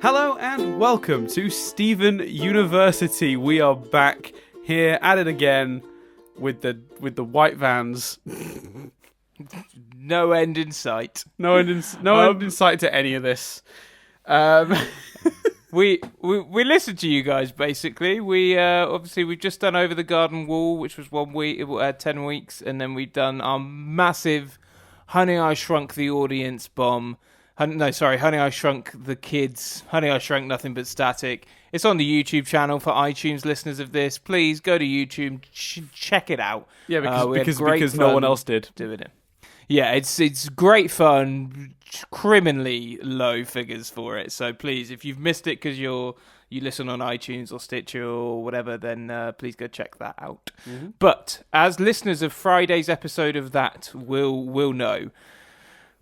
Hello and welcome to Steven University. We are back here at it again with the white vans. No end in sight. No end in sight to any of this. We listened to you guys basically. We obviously we've just done Over the Garden Wall, which was 1 week, 10 weeks, and then we've done our massive Honey I Shrunk the Audience bomb. Honey I Shrunk the Kids. Honey I Shrunk Nothing But Static. It's on the YouTube channel for iTunes listeners of this. Please go to YouTube, check it out. Yeah, because no one else did doing it. Yeah, it's great fun. Criminally low figures for it. So please, if you've missed it because you listen on iTunes or Stitcher or whatever, then please go check that out. Mm-hmm. But as listeners of Friday's episode of that will know,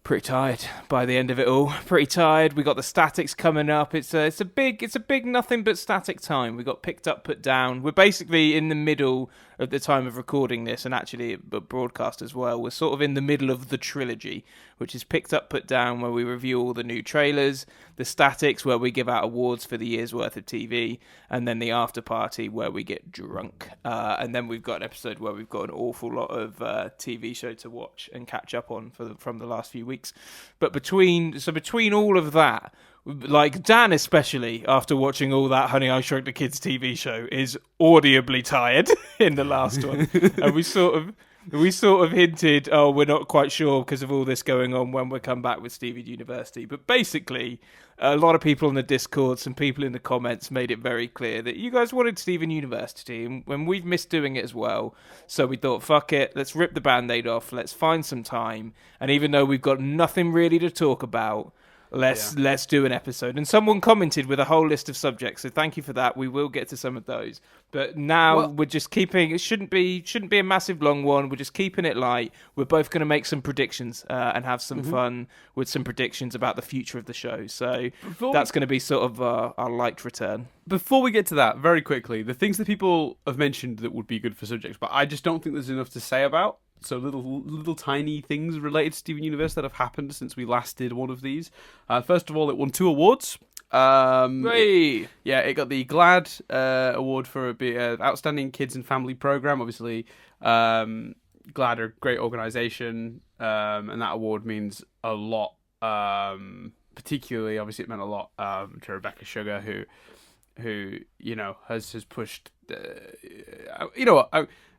pretty tired by the end of it all. Pretty tired. We got the statics coming up. It's a big nothing but static time. We got picked up, put down. We're basically in the middle of the time of recording this, and actually broadcast as well. We're sort of in the middle of the trilogy, which is picked up, put down, where we review all the new trailers, the statics, where we give out awards for the year's worth of TV, and then the after party, where we get drunk. And then we've got an episode where we've got an awful lot of TV show to watch and catch up on from the last few weeks. But between all of that, like Dan especially, after watching all that Honey I Shrunk the Kids TV show, is audibly tired in the last one. And we sort of hinted, we're not quite sure because of all this going on when we come back with Steven University. But basically, a lot of people on the Discord, some people in the comments made it very clear that you guys wanted Steven University, and when we've missed doing it as well. So we thought, fuck it, let's rip the Band-Aid off, let's find some time. And even though we've got nothing really to talk about, Let's do an episode. And someone commented with a whole list of subjects, so thank you for that. We will get to some of those. But now we're just keeping it shouldn't be a massive long one. We're just keeping it light. We're both going to make some predictions and have some fun with some predictions about the future of the show. So that's going to be sort of our light return. Before we get to that, very quickly, the things that people have mentioned that would be good for subjects, but I just don't think there's enough to say about. So little tiny things related to Steven Universe that have happened since we last did one of these. First of all, it won 2 awards. Hey! It got the GLAD award for Outstanding Kids and Family Program. Obviously, GLAD are a great organisation, and that award means a lot. Particularly, obviously, it meant a lot to Rebecca Sugar, who has pushed.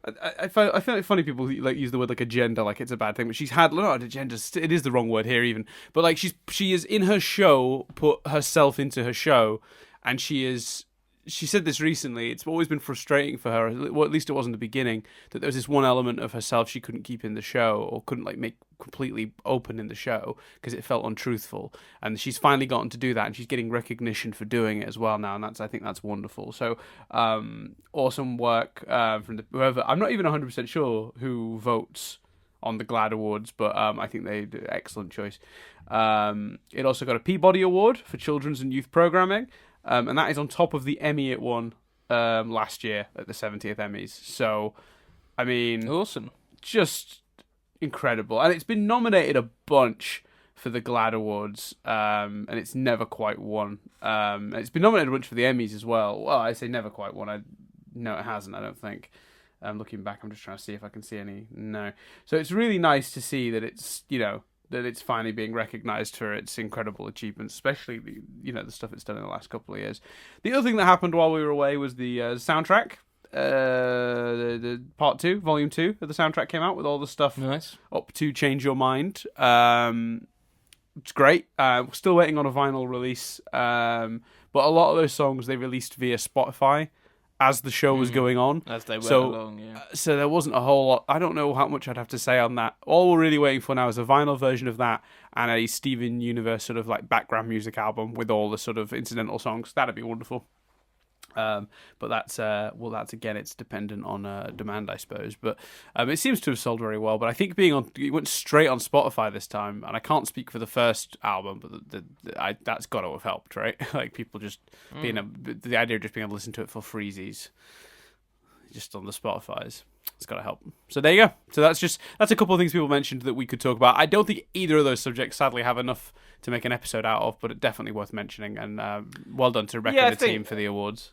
I find it funny people use the word agenda like it's a bad thing, but she's had not an agenda. It is the wrong word here even, but like she is in her show put herself into her show, and she said this recently. It's always been frustrating for her, well, at least it was in the beginning, that there was this one element of herself she couldn't keep in the show, or couldn't make completely open in the show because it felt untruthful. And she's finally gotten to do that, and she's getting recognition for doing it as well now. And I think that's wonderful. So awesome work from whoever. I'm not even 100% sure who votes on the GLAD Awards, but I think they did an excellent choice. It also got a Peabody Award for Children's and Youth Programming. And that is on top of the Emmy it won last year at the 70th Emmys. So, I mean, awesome, just incredible. And it's been nominated a bunch for the GLAD Awards, and it's never quite won. And it's been nominated a bunch for the Emmys as well. Well, I say never quite won. No, it hasn't, I don't think. Looking back, I'm just trying to see if I can see any. No. So it's really nice to see that it's, that it's finally being recognised for its incredible achievements, especially the stuff it's done in the last couple of years. The other thing that happened while we were away was the soundtrack. The part 2, volume 2 of the soundtrack came out with all the stuff up to Change Your Mind. It's great. We're still waiting on a vinyl release, but a lot of those songs they released via Spotify as the show was going on. As they went along, yeah. So there wasn't a whole lot. I don't know how much I'd have to say on that. All we're really waiting for now is a vinyl version of that and a Steven Universe sort of like background music album with all the sort of incidental songs. That'd be wonderful. But that's again, it's dependent on demand, I suppose. But it seems to have sold very well. But I think it went straight on Spotify this time, and I can't speak for the first album, but that's got to have helped, right? Like people just the idea of just being able to listen to it for freezies, just on the Spotify's. It's got to help. So there you go. So that's a couple of things people mentioned that we could talk about. I don't think either of those subjects, sadly, have enough to make an episode out of, but it's definitely worth mentioning. And well done to Rebecca and the team for the awards.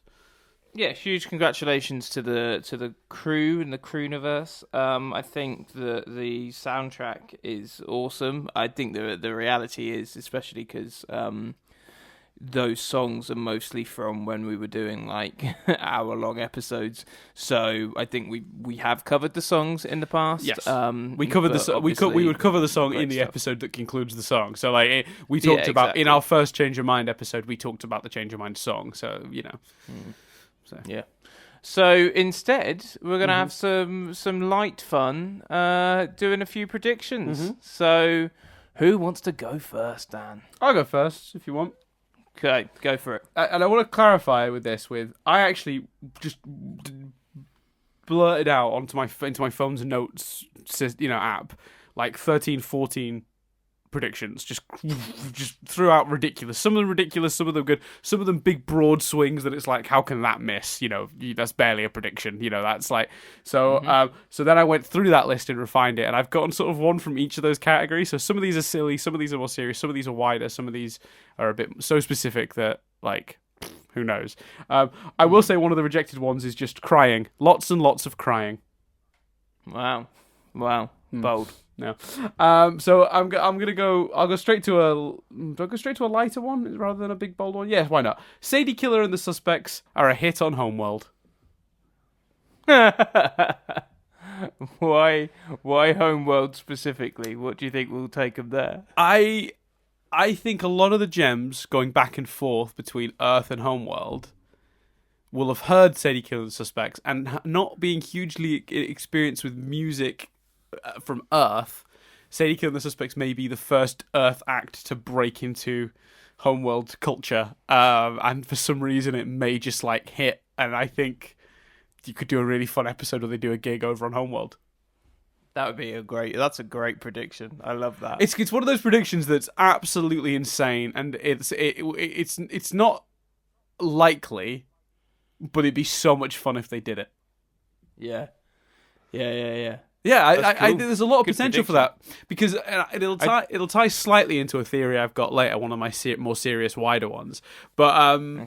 Yeah, huge congratulations to the crew and the Crewniverse. I think the soundtrack is awesome. I think the reality is, especially because those songs are mostly from when we were doing like hour-long episodes. So I think we have covered the songs in the past. Yes, we covered we would cover the song in the episode that concludes the song. So like we talked about in our first Change Your Mind episode, we talked about the Change Your Mind song. So you know. So. Yeah. So instead, we're gonna have some light fun, doing a few predictions. So, who wants to go first, Dan? I'll go first if you want. Okay, go for it. And I want to clarify with this. I actually just blurted out into my phone's notes, app, like 13, 14 predictions, just threw out ridiculous. Some of them ridiculous, some of them good, some of them big broad swings that it's like, how can that miss? That's barely a prediction. That's like so. So then I went through that list and refined it, and I've gotten sort of one from each of those categories. So some of these are silly, some of these are more serious, some of these are wider, some of these are a bit so specific that like who knows. I will say one of the rejected ones is just crying, lots and lots of crying. Wow, bold. No. So I'm gonna go. I'll go straight to a. Do I go straight to a lighter one rather than a big bold one? Yes, why not? Sadie Killer and the Suspects are a hit on Homeworld. Why Homeworld specifically? What do you think will take them there? I think a lot of the gems going back and forth between Earth and Homeworld will have heard Sadie Killer and the Suspects, and not being hugely experienced with music from Earth, Sadie Killer and the Suspects may be the first Earth act to break into Homeworld culture, and for some reason it may just like hit, and I think you could do a really fun episode where they do a gig over on Homeworld. That would be that's a great prediction. I love that. It's one of those predictions that's absolutely insane, and it's not likely, but it'd be so much fun if they did it. Yeah. Yeah, I cool. think there's a lot of Good potential for that, because it'll tie slightly into a theory I've got later, one of my more serious, wider ones. But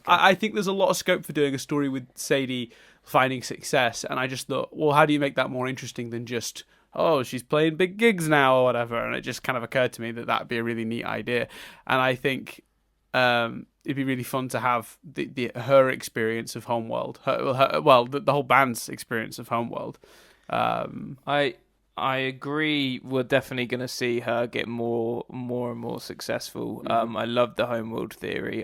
I think there's a lot of scope for doing a story with Sadie finding success, and I just thought, well, how do you make that more interesting than just, oh, she's playing big gigs now or whatever? And it just kind of occurred to me that that'd be a really neat idea, and I think it'd be really fun to have her experience of Homeworld, the whole band's experience of Homeworld. I agree. We're definitely going to see her get more and more successful. I love the Homeworld theory.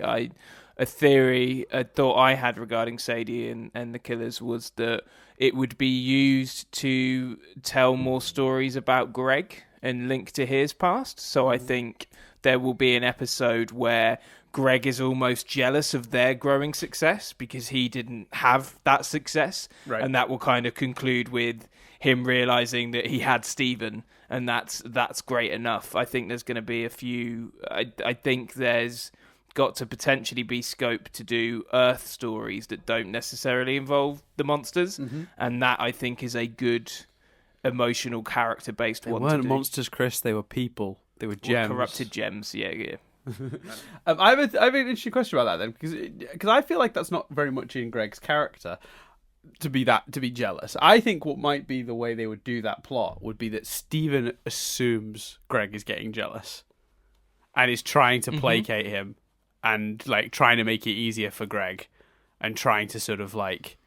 A thought I had regarding Sadie and the Killers was that it would be used to tell more stories about Greg and link to his past. So I think there will be an episode where Greg is almost jealous of their growing success because he didn't have that success. Right. And that will kind of conclude with him realizing that he had Steven, and that's great enough. I think there's going to be a few. I think there's got to potentially be scope to do Earth stories that don't necessarily involve the monsters, and that I think is a good emotional character based one. They weren't monsters, Chris. They were people. They were gems. Corrupted gems. Yeah. I have an interesting question about that then, because I feel like that's not very much in Greg's character to be jealous. I think what might be the way they would do that plot would be that Steven assumes Greg is getting jealous and is trying to placate him and like trying to make it easier for Greg and trying to sort of like,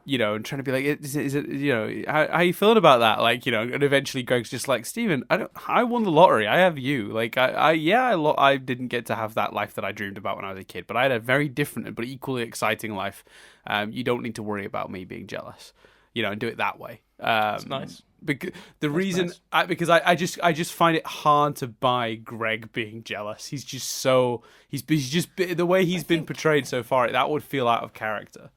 and trying to be like, is it how are you feeling about that? Like, and eventually Greg's just like, Steven, I won the lottery. I have you. Like, I didn't get to have that life that I dreamed about when I was a kid, but I had a very different but equally exciting life. You don't need to worry about me being jealous, and do it that way. That's nice. Because the reason, nice. Because I just find it hard to buy Greg being jealous. He's just the way he's been portrayed so far. That would feel out of character.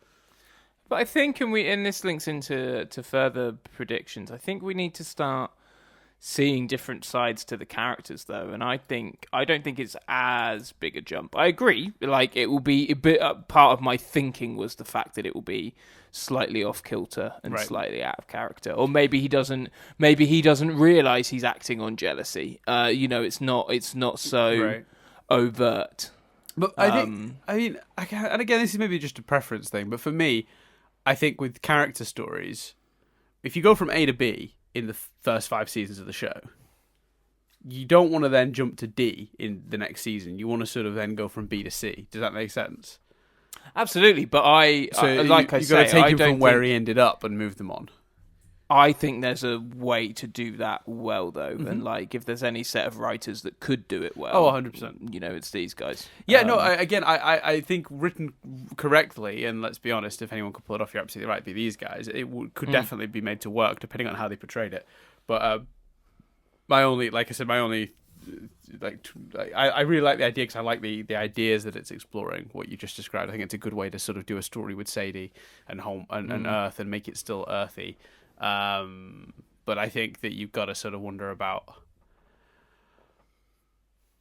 But I think, and this links into further predictions, I think we need to start seeing different sides to the characters, though, and I don't think it's as big a jump. I agree. Like, it will be a bit. Part of my thinking was the fact that it will be slightly off kilter and slightly out of character, or maybe he doesn't realize he's acting on jealousy. It's not so overt. But and again, this is maybe just a preference thing, but for me, I think with character stories, if you go from A to B in the first 5 seasons of the show, you don't want to then jump to D in the next season. You want to sort of then go from B to C. Does that make sense? Absolutely, but you've got to take him from where he ended up and move them on. I think there's a way to do that well, though, and like if there's any set of writers that could do it well, 100%. It's these guys. Yeah, I think written correctly, and let's be honest, if anyone could pull it off, you're absolutely right. Be these guys, it could definitely be made to work depending on how they portrayed it. But I really like the idea because I like the ideas that it's exploring. What you just described, I think it's a good way to sort of do a story with Sadie and home and Earth and make it still earthy. But I think that you've got to sort of wonder about.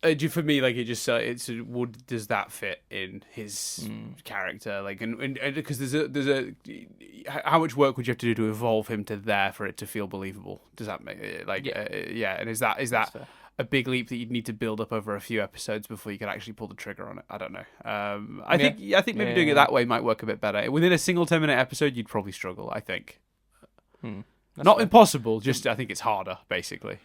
For me, like does that fit in his character? Like, and because there's a how much work would you have to do to evolve him to there for it to feel believable? Does that make And is that a big leap that you'd need to build up over a few episodes before you could actually pull the trigger on it? I don't know. I think maybe doing it that way might work a bit better. Within a single 10-minute episode, you'd probably struggle. I think. Not fair. Impossible, just I think it's harder, basically.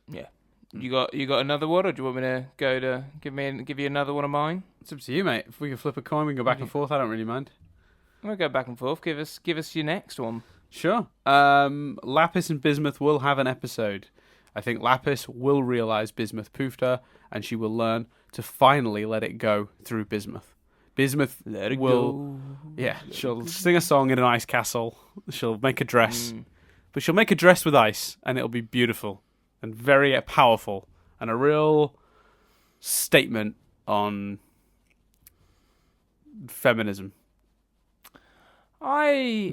Yeah. You got another one, or do you want me to go to give you another one of mine? It's up to you, mate. If we can flip a coin, we can go back and forth. I don't really mind. We'll go back and forth. Give us your next one. Sure. Lapis and Bismuth will have an episode. I think Lapis will realise Bismuth poofed her, and she will learn to finally let it go through Bismuth. Bismuth will... Yeah, she'll sing a song in an ice castle. She'll make a dress. But she'll make a dress with ice, and it'll be beautiful and very powerful and a real statement on feminism. I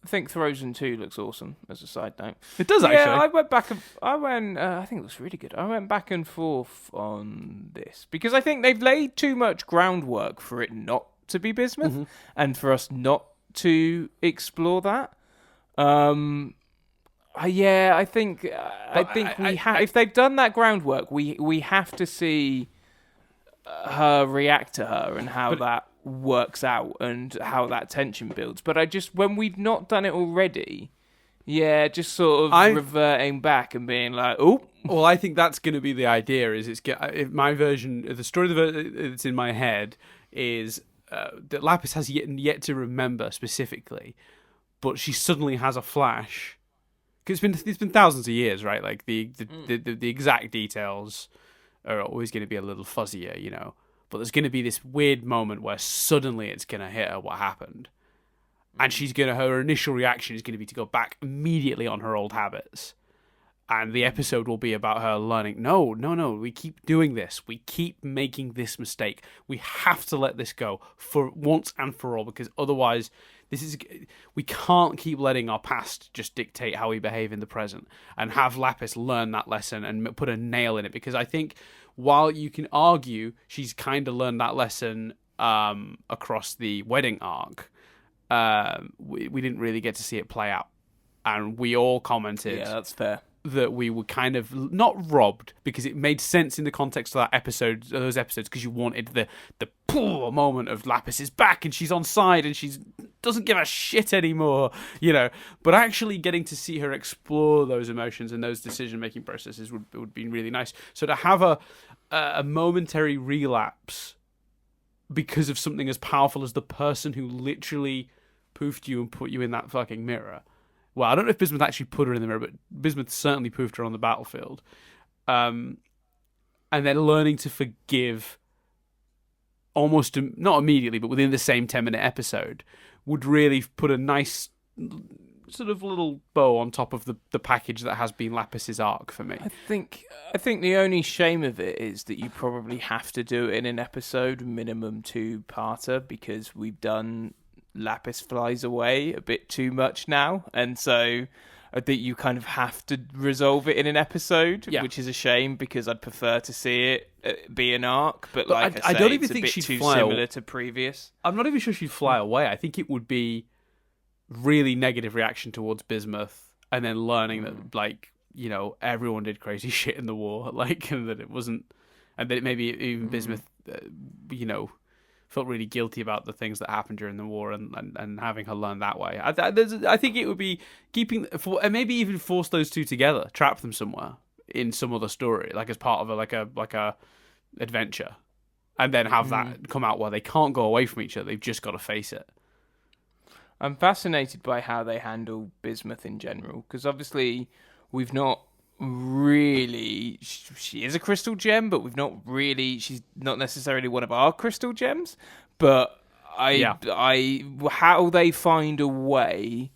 think Frozen 2 looks awesome, as a side note. It does, actually. Yeah, I think it looks really good. I went back and forth on this because I think they've laid too much groundwork for it not to be Bismuth and for us not to explore that. I think if they've done that groundwork, we have to see her react to her and how that works out and how that tension builds. But when we've not done it already, just sort of reverting back and being like, oh. Well, I think that's going to be the idea. My version, the story that's in my head is that Lapis has yet to remember specifically, but she suddenly has a flash. Because it's been thousands of years, right? Like the exact details are always going to be a little fuzzier, But there's going to be this weird moment where suddenly it's going to hit her what happened. And her initial reaction is going to be to go back immediately on her old habits. And the episode will be about her learning, no, we keep doing this. We keep making this mistake. We have to let this go for once and for all, because otherwise we can't keep letting our past just dictate how we behave in the present, and have Lapis learn that lesson and put a nail in it. Because I think while you can argue she's kind of learned that lesson across the wedding arc, we didn't really get to see it play out. And we all commented... Yeah, that's fair. That we were kind of not robbed, because it made sense in the context of those episodes, because you wanted the moment of Lapis is back and she's on side and she doesn't give a shit anymore, But actually getting to see her explore those emotions and those decision-making processes would be really nice. So to have a momentary relapse because of something as powerful as the person who literally poofed you and put you in that fucking mirror. Well, I don't know if Bismuth actually put her in the mirror, but Bismuth certainly poofed her on the battlefield. And then learning to forgive almost, not immediately, but within the same 10-minute episode would really put a nice sort of little bow on top of the package that has been Lapis's arc for me. I think the only shame of it is that you probably have to do it in an episode, minimum 2-parter, because we've done... Lapis flies away a bit too much now, and so that you kind of have to resolve it in an episode, Yeah. which is a shame because I'd prefer to see it be an arc. But like I don't even it's think a bit she'd too fly similar to previous. I'm not even sure she'd fly away. I think it would be really negative reaction towards Bismuth, and then learning that, like, you know, everyone did crazy shit in the war, like, and that it wasn't, and that maybe even Bismuth, you know, felt really guilty about the things that happened during the war, and having her learn that way. I think it would be and maybe even force those two together, trap them somewhere in some other story, like as part of a adventure, and then have that come out where they can't go away from each other. They've just got to face it. I'm fascinated by how they handle Bismuth in general, because obviously we've not really... She is a crystal gem, but we've not really... She's not necessarily one of our crystal gems, but how they find a way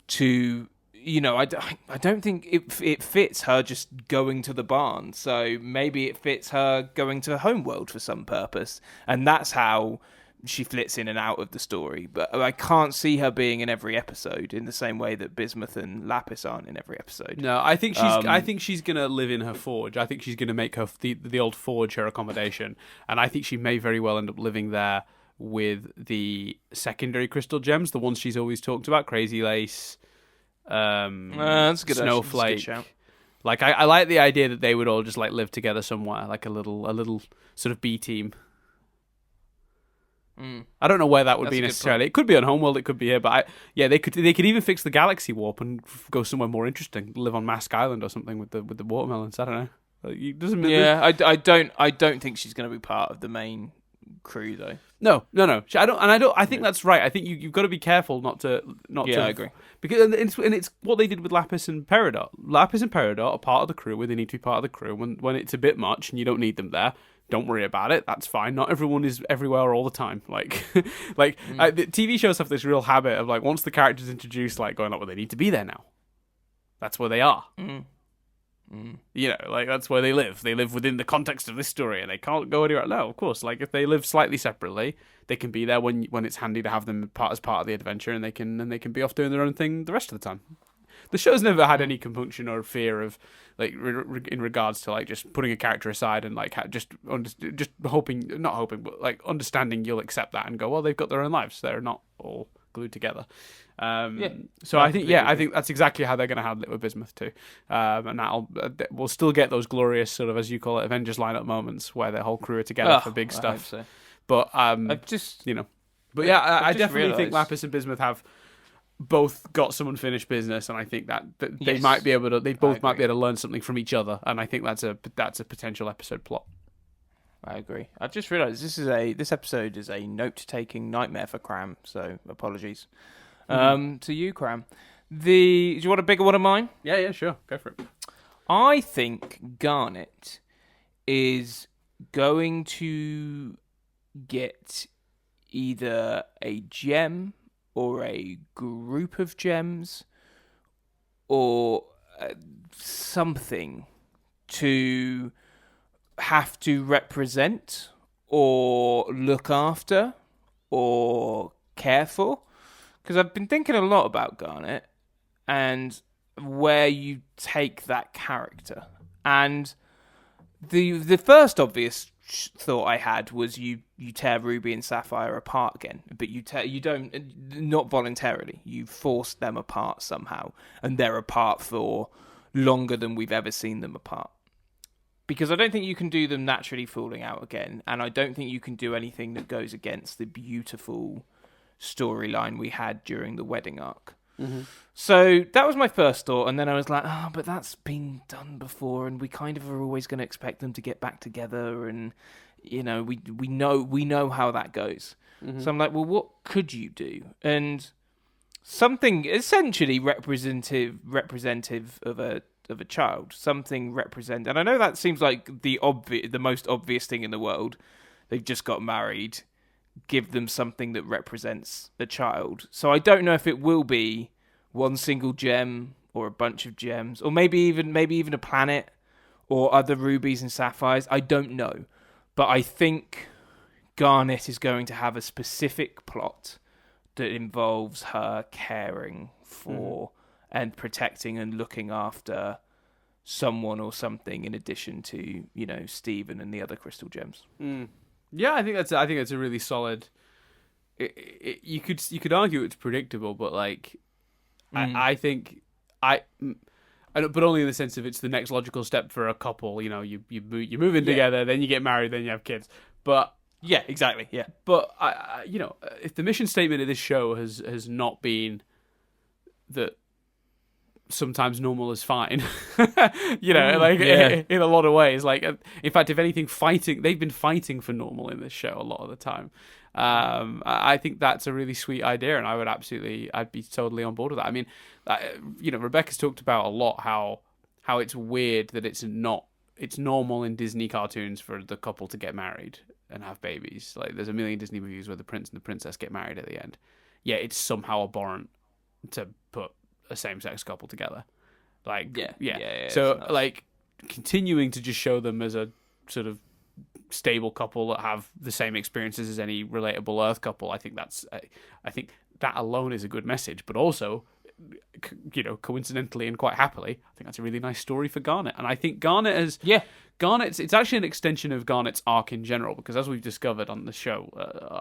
to... You know, I don't think it fits her just going to the barn, so maybe it fits her going to Homeworld for some purpose, and that's how she flits in and out of the story. But I can't see her being in every episode in the same way that Bismuth and Lapis aren't in every episode. No, I think she's gonna live in her forge. I think she's gonna make her the old forge her accommodation, and I think she may very well end up living there with the secondary crystal gems, the ones she's always talked about, Crazy Lace, that's a good Snowflake. That's a good shout. Like I like the idea that they would all just like live together somewhere, like a little sort of B team. I don't know where that would be necessarily. It could be on Homeworld, it could be here, but they could even fix the galaxy warp and go somewhere more interesting. Live on Mask Island or something with the watermelons. I don't know. I don't think she's going to be part of the main crew though. No. I think that's right. I think you've got to be careful not to. I agree. Because it's what they did with Lapis and Peridot. Lapis and Peridot are part of the crew where they need to be part of the crew. When it's a bit much and you don't need them there, don't worry about it. That's fine. Not everyone is everywhere all the time. Like, the TV shows have this real habit of like once the character's introduced, like going, well, they need to be there now. That's where they are. You know, like that's where they live. They live within the context of this story, and they can't go anywhere. No, of course. Like if they live slightly separately, they can be there when it's handy to have them as part of the adventure, and they can be off doing their own thing the rest of the time. The show's never had any compunction or fear of like in regards to like just putting a character aside and like just not hoping, but like understanding you'll accept that and go, well, they've got their own lives. They're not all glued together. So I think that's exactly how they're going to handle it with Bismuth too, and we'll still get those glorious sort of, as you call it, Avengers lineup moments where the whole crew are together for big stuff. So. But I definitely think Lapis and Bismuth have both got some unfinished business, and I think that they might be able to. They both might be able to learn something from each other, and I think that's a potential episode plot. I agree. I've just realised this episode is a note-taking nightmare for Cram, so apologies. To you, Cram. Do you want a bigger one of mine? Yeah, sure. Go for it. I think Garnet is going to get either a gem or a group of gems or something to have to represent or look after or care for. Because I've been thinking a lot about Garnet and where you take that character. And the first obvious thought I had was you tear Ruby and Sapphire apart again, but you don't, not voluntarily. You force them apart somehow, and they're apart for longer than we've ever seen them apart. Because I don't think you can do them naturally falling out again, and I don't think you can do anything that goes against the beautiful storyline we had during the wedding arc. So that was my first thought, and then I was like, but that's been done before, and we kind of are always going to expect them to get back together, and you know, we know how that goes. So I'm like, well, what could you do? And something essentially representative of a child, something represent. And I know that seems like the most obvious thing in the world. They've just got married. Give them something that represents a child. So I don't know if it will be one single gem or a bunch of gems, or maybe even a planet or other rubies and sapphires. I don't know, but I think Garnet is going to have a specific plot that involves her caring for and protecting and looking after someone or something in addition to, you know, Steven and the other crystal gems. Yeah, I think that's a really solid. You could argue it's predictable, but like, I think but only in the sense of it's the next logical step for a couple. You know, you move in together, then you get married, then you have kids. But yeah, exactly. Yeah, but I you know, if the mission statement of this show has not been that sometimes normal is fine, you know, like in a lot of ways. Like, in fact, if anything, they've been fighting for normal in this show a lot of the time. I think that's a really sweet idea, and I'd be totally on board with that. I mean, you know, Rebecca's talked about a lot how it's weird that it's normal in Disney cartoons for the couple to get married and have babies. Like, there's a million Disney movies where the prince and the princess get married at the end. Yeah, it's somehow abhorrent to put a same-sex couple together. Like, yeah. So, like, continuing to just show them as a sort of stable couple that have the same experiences as any relatable Earth couple, I think that alone is a good message. But also, you know, coincidentally and quite happily, I think that's a really nice story for Garnet. And I think Garnet's actually an extension of Garnet's arc in general, because as we've discovered on the show,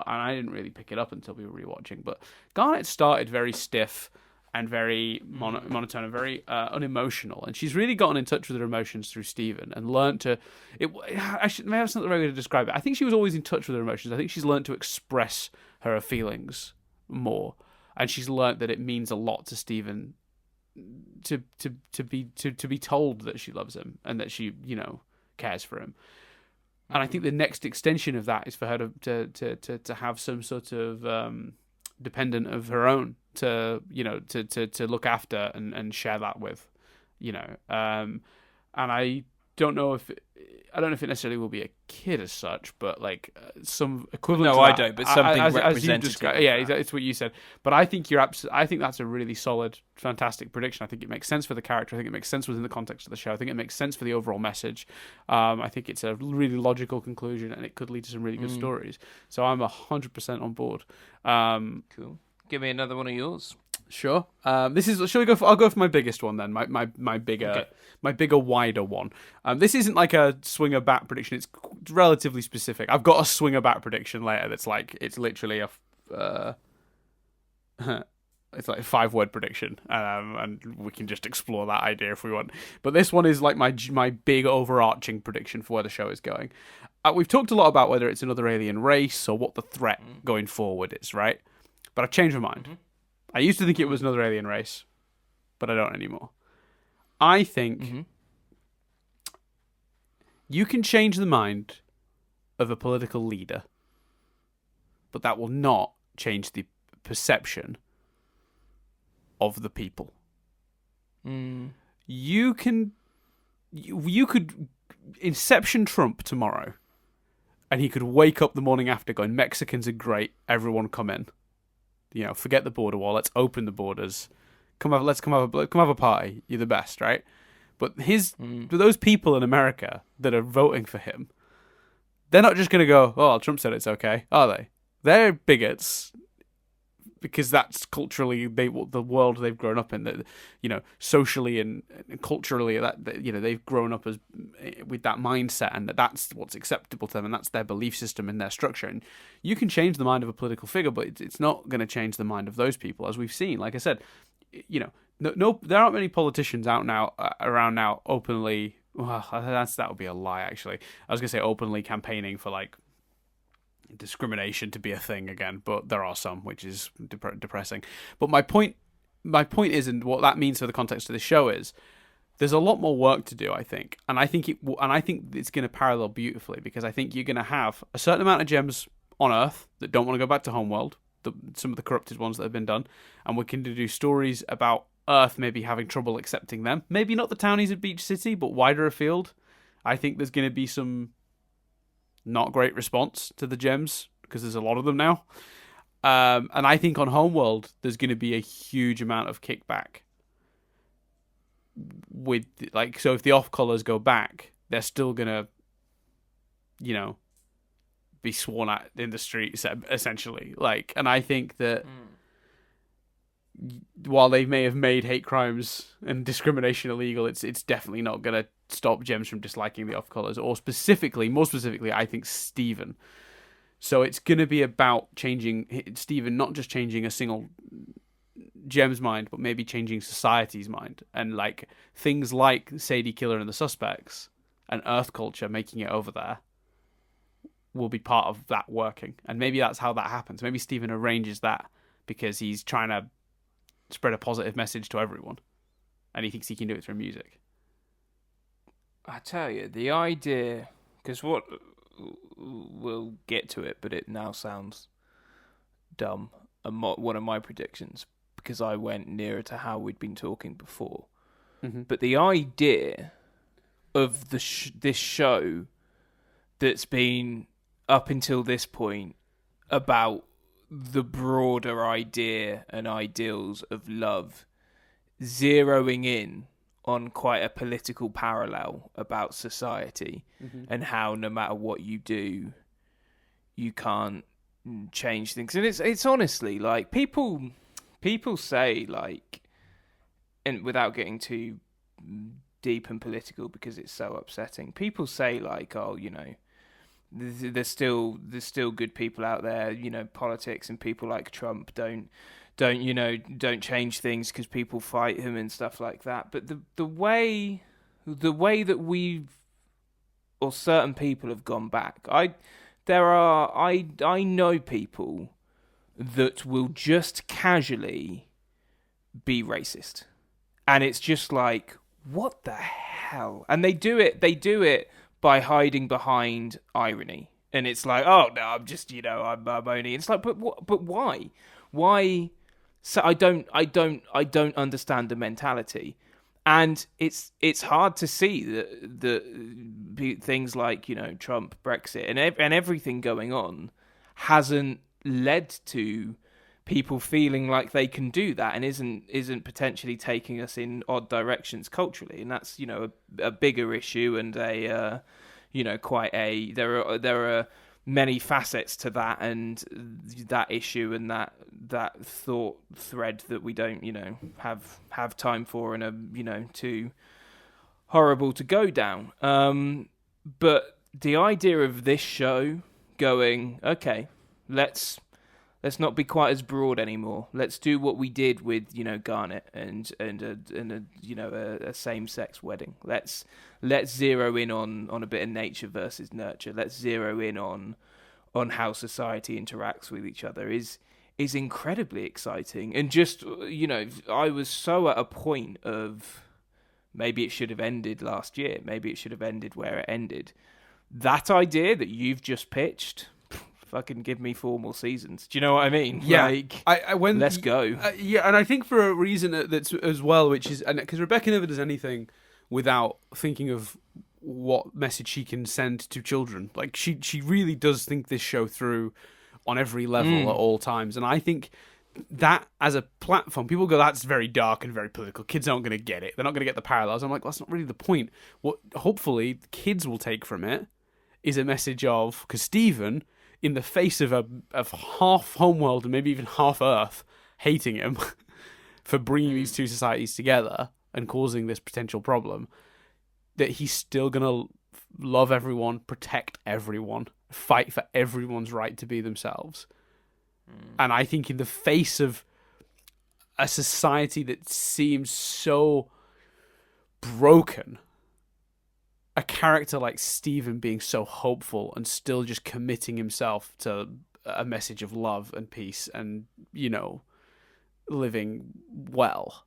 and I didn't really pick it up until we were rewatching, but Garnet started very stiff and very monotone and very unemotional, and she's really gotten in touch with her emotions through Steven and learned to. Maybe that's not the right way to describe it. I think she was always in touch with her emotions. I think she's learned to express her feelings more, and she's learned that it means a lot to Steven to be told that she loves him and that she, you know, cares for him. And I think the next extension of that is for her to have some sort of dependent of her own to, you know, to look after and share that with, you know. And I don't know if it necessarily will be a kid as such, but like some equivalent. No, to I that, don't. But something representative. Yeah, it's what you said. But I think I think that's a really solid, fantastic prediction. I think it makes sense for the character. I think it makes sense within the context of the show. I think it makes sense for the overall message. I think it's a really logical conclusion, and it could lead to some really good stories. So I'm 100% on board. Cool. Give me another one of yours. Sure. Shall we go for? I'll go for my biggest one then. My bigger, wider one. This isn't like a swinger bat prediction. It's relatively specific. I've got a swinger bat prediction later. That's like it's literally a, it's like a 5-word prediction. And we can just explore that idea if we want. But this one is like my big overarching prediction for where the show is going. We've talked a lot about whether it's another alien race or what the threat going forward is, right? But I've changed my mind. I used to think it was another alien race, but I don't anymore. I think you can change the mind of a political leader, but that will not change the perception of the people. You could Inception Trump tomorrow, and he could wake up the morning after going, Mexicans are great, everyone come in. You know, forget the border wall. Let's open the borders. Let's come have a party. You're the best, right? But those people in America that are voting for him, they're not just going to go, "Oh, Trump said it's okay," are they? They're bigots because that's culturally the world they've grown up in. That, you know, socially and culturally, that you know, they've grown up as with that mindset, and that's what's acceptable to them, and that's their belief system and their structure. And you can change the mind of a political figure, but it's not going to change the mind of those people, as we've seen. Like I said, you know, no, there aren't many politicians around now openly. Well, that would be a lie. Actually, I was going to say openly campaigning for like discrimination to be a thing again, but there are some, which is depressing. But my point is, and what that means for the context of the show is, there's a lot more work to do, I think, and I think it's going to parallel beautifully, because I think you're going to have a certain amount of gems on Earth that don't want to go back to Homeworld, some of the corrupted ones that have been done, and we can do stories about Earth maybe having trouble accepting them. Maybe not the townies of Beach City, but wider afield. I think there's going to be some not great response to the gems, because there's a lot of them now. And I think on Homeworld, there's going to be a huge amount of kickback. With, like, so if the off-colors go back, they're still going to, you know, be sworn at in the streets, essentially. Like, and I think that while they may have made hate crimes and discrimination illegal, it's definitely not going to stop Gems from disliking the off-colors, or more specifically, I think Steven. So it's going to be about changing Steven, not just changing a single Gem's mind, but maybe changing society's mind. And like things like Sadie Killer and the Suspects and Earth Culture making it over there will be part of that working. And maybe that's how that happens. Maybe Steven arranges that because he's trying to spread a positive message to everyone. And he thinks he can do it through music. I tell you, the idea... Because what... We'll get to it, but it now sounds dumb. One of my predictions, because I went nearer to how we'd been talking before. Mm-hmm. But the idea of this show that's been, up until this point, about the broader idea and ideals of love, zeroing in on quite a political parallel about society, and how no matter what you do, you can't change things. And it's honestly like people say, like, and without getting too deep and political because it's so upsetting, people say like, oh, you know, there's still good people out there, you know, politics and people like Trump don't change things because people fight him and stuff like that. But the way that we've, or certain people have gone back, I know people that will just casually be racist, and it's just like, what the hell? And they do it by hiding behind irony, and it's like, oh no, I'm just, you know, I'm only. It's like, but why? So I don't understand the mentality, and it's hard to see the things like, you know, Trump, Brexit, and everything going on hasn't led to people feeling like they can do that, and isn't potentially taking us in odd directions culturally, and that's, you know, a bigger issue, and a you know, quite a there are many facets to that, and that issue, and that thought thread that we don't, you know, have time for, and are, you know, too horrible to go down. But the idea of this show going, okay, let's not be quite as broad anymore. Let's do what we did with, you know, Garnet and a you know, a same-sex wedding. Let's zero in on a bit of nature versus nurture. Let's zero in on how society interacts with each other is incredibly exciting. And just, you know, I was so at a point of maybe it should have ended last year. Maybe it should have ended where it ended. That idea that you've just pitched, fucking give me 4 more seasons. Do you know what I mean? Yeah. Like, let's go. Yeah, and I think for a reason that's as well, which is, and because Rebecca never does anything without thinking of what message she can send to children. Like, she really does think this show through on every level at all times. And I think that as a platform, people go, that's very dark and very political. Kids aren't going to get it. They're not going to get the parallels. I'm like, well, that's not really the point. What hopefully kids will take from it is a message of, because Steven, in the face of half Homeworld and maybe even half Earth hating him for bringing these two societies together and causing this potential problem, that he's still going to love everyone, protect everyone, fight for everyone's right to be themselves. And I think in the face of a society that seems so broken, a character like Steven being so hopeful and still just committing himself to a message of love and peace and, you know, living well,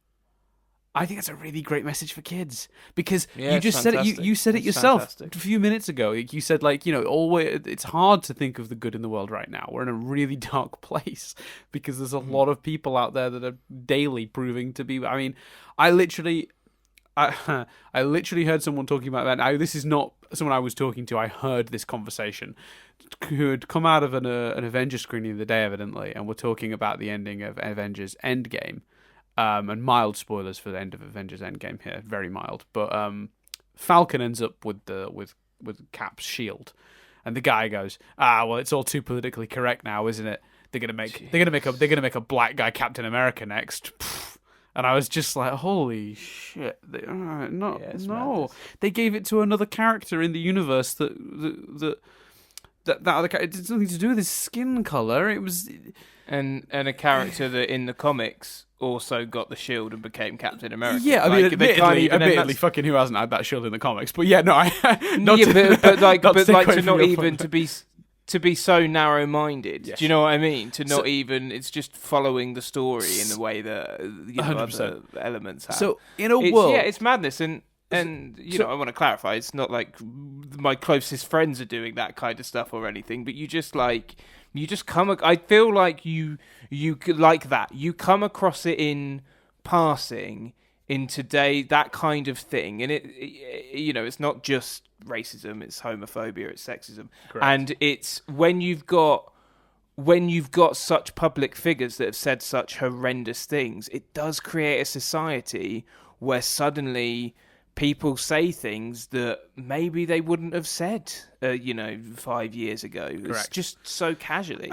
I think that's a really great message for kids, because you just said it. You said it yourself a few minutes ago. You said, like, you know, always it's hard to think of the good in the world right now. We're in a really dark place because there's a lot of people out there that are daily proving to be. I mean, I literally heard someone talking about that. Now, this is not someone I was talking to. I heard this conversation who had come out of an Avengers screening of the day, evidently, and we're talking about the ending of Avengers Endgame. And mild spoilers for the end of Avengers Endgame here, very mild. But Falcon ends up with Cap's shield, and the guy goes, well, it's all too politically correct now, isn't it? they're gonna make a black guy Captain America next. And I was just like, holy shit! No. They gave it to another character in the universe that other character. It had nothing to do with his skin color. It was and a character that in the comics also got the shield and became Captain America. Yeah, I mean, admittedly, fucking who hasn't had that shield in the comics? But yeah, no, to be so narrow-minded. Yes. Do you know what I mean? It's just following the story in the way that other elements have. So in a world, it's madness, and I want to clarify, it's not like my closest friends are doing that kind of stuff or anything, but I feel like you like that. You come across it in passing in today, that kind of thing, and it's not just racism, it's homophobia, it's sexism. Correct. And it's when you've got such public figures that have said such horrendous things, it does create a society where suddenly people say things that maybe they wouldn't have said 5 years ago. Correct. It's just so casually.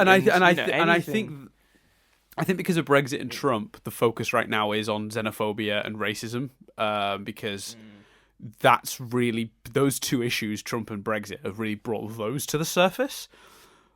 I think because of Brexit and Trump, the focus right now is on xenophobia and racism, because that's really, those two issues, Trump and Brexit, have really brought those to the surface,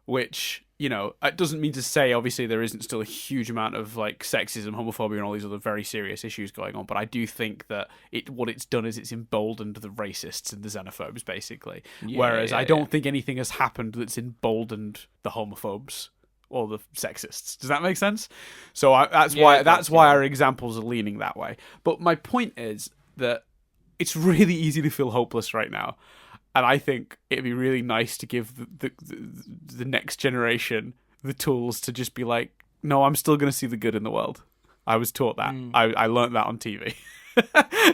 which, it doesn't mean to say, obviously, there isn't still a huge amount of, like, sexism, homophobia, and all these other very serious issues going on, but I do think that what it's done is it's emboldened the racists and the xenophobes, basically. Whereas I don't think anything has happened that's emboldened the homophobes or the sexists. Does that make sense? So that's why our examples are leaning that way. But my point is that it's really easy to feel hopeless right now. And I think it'd be really nice to give the next generation the tools to just be like, no, I'm still going to see the good in the world. I was taught that. I learned that on TV.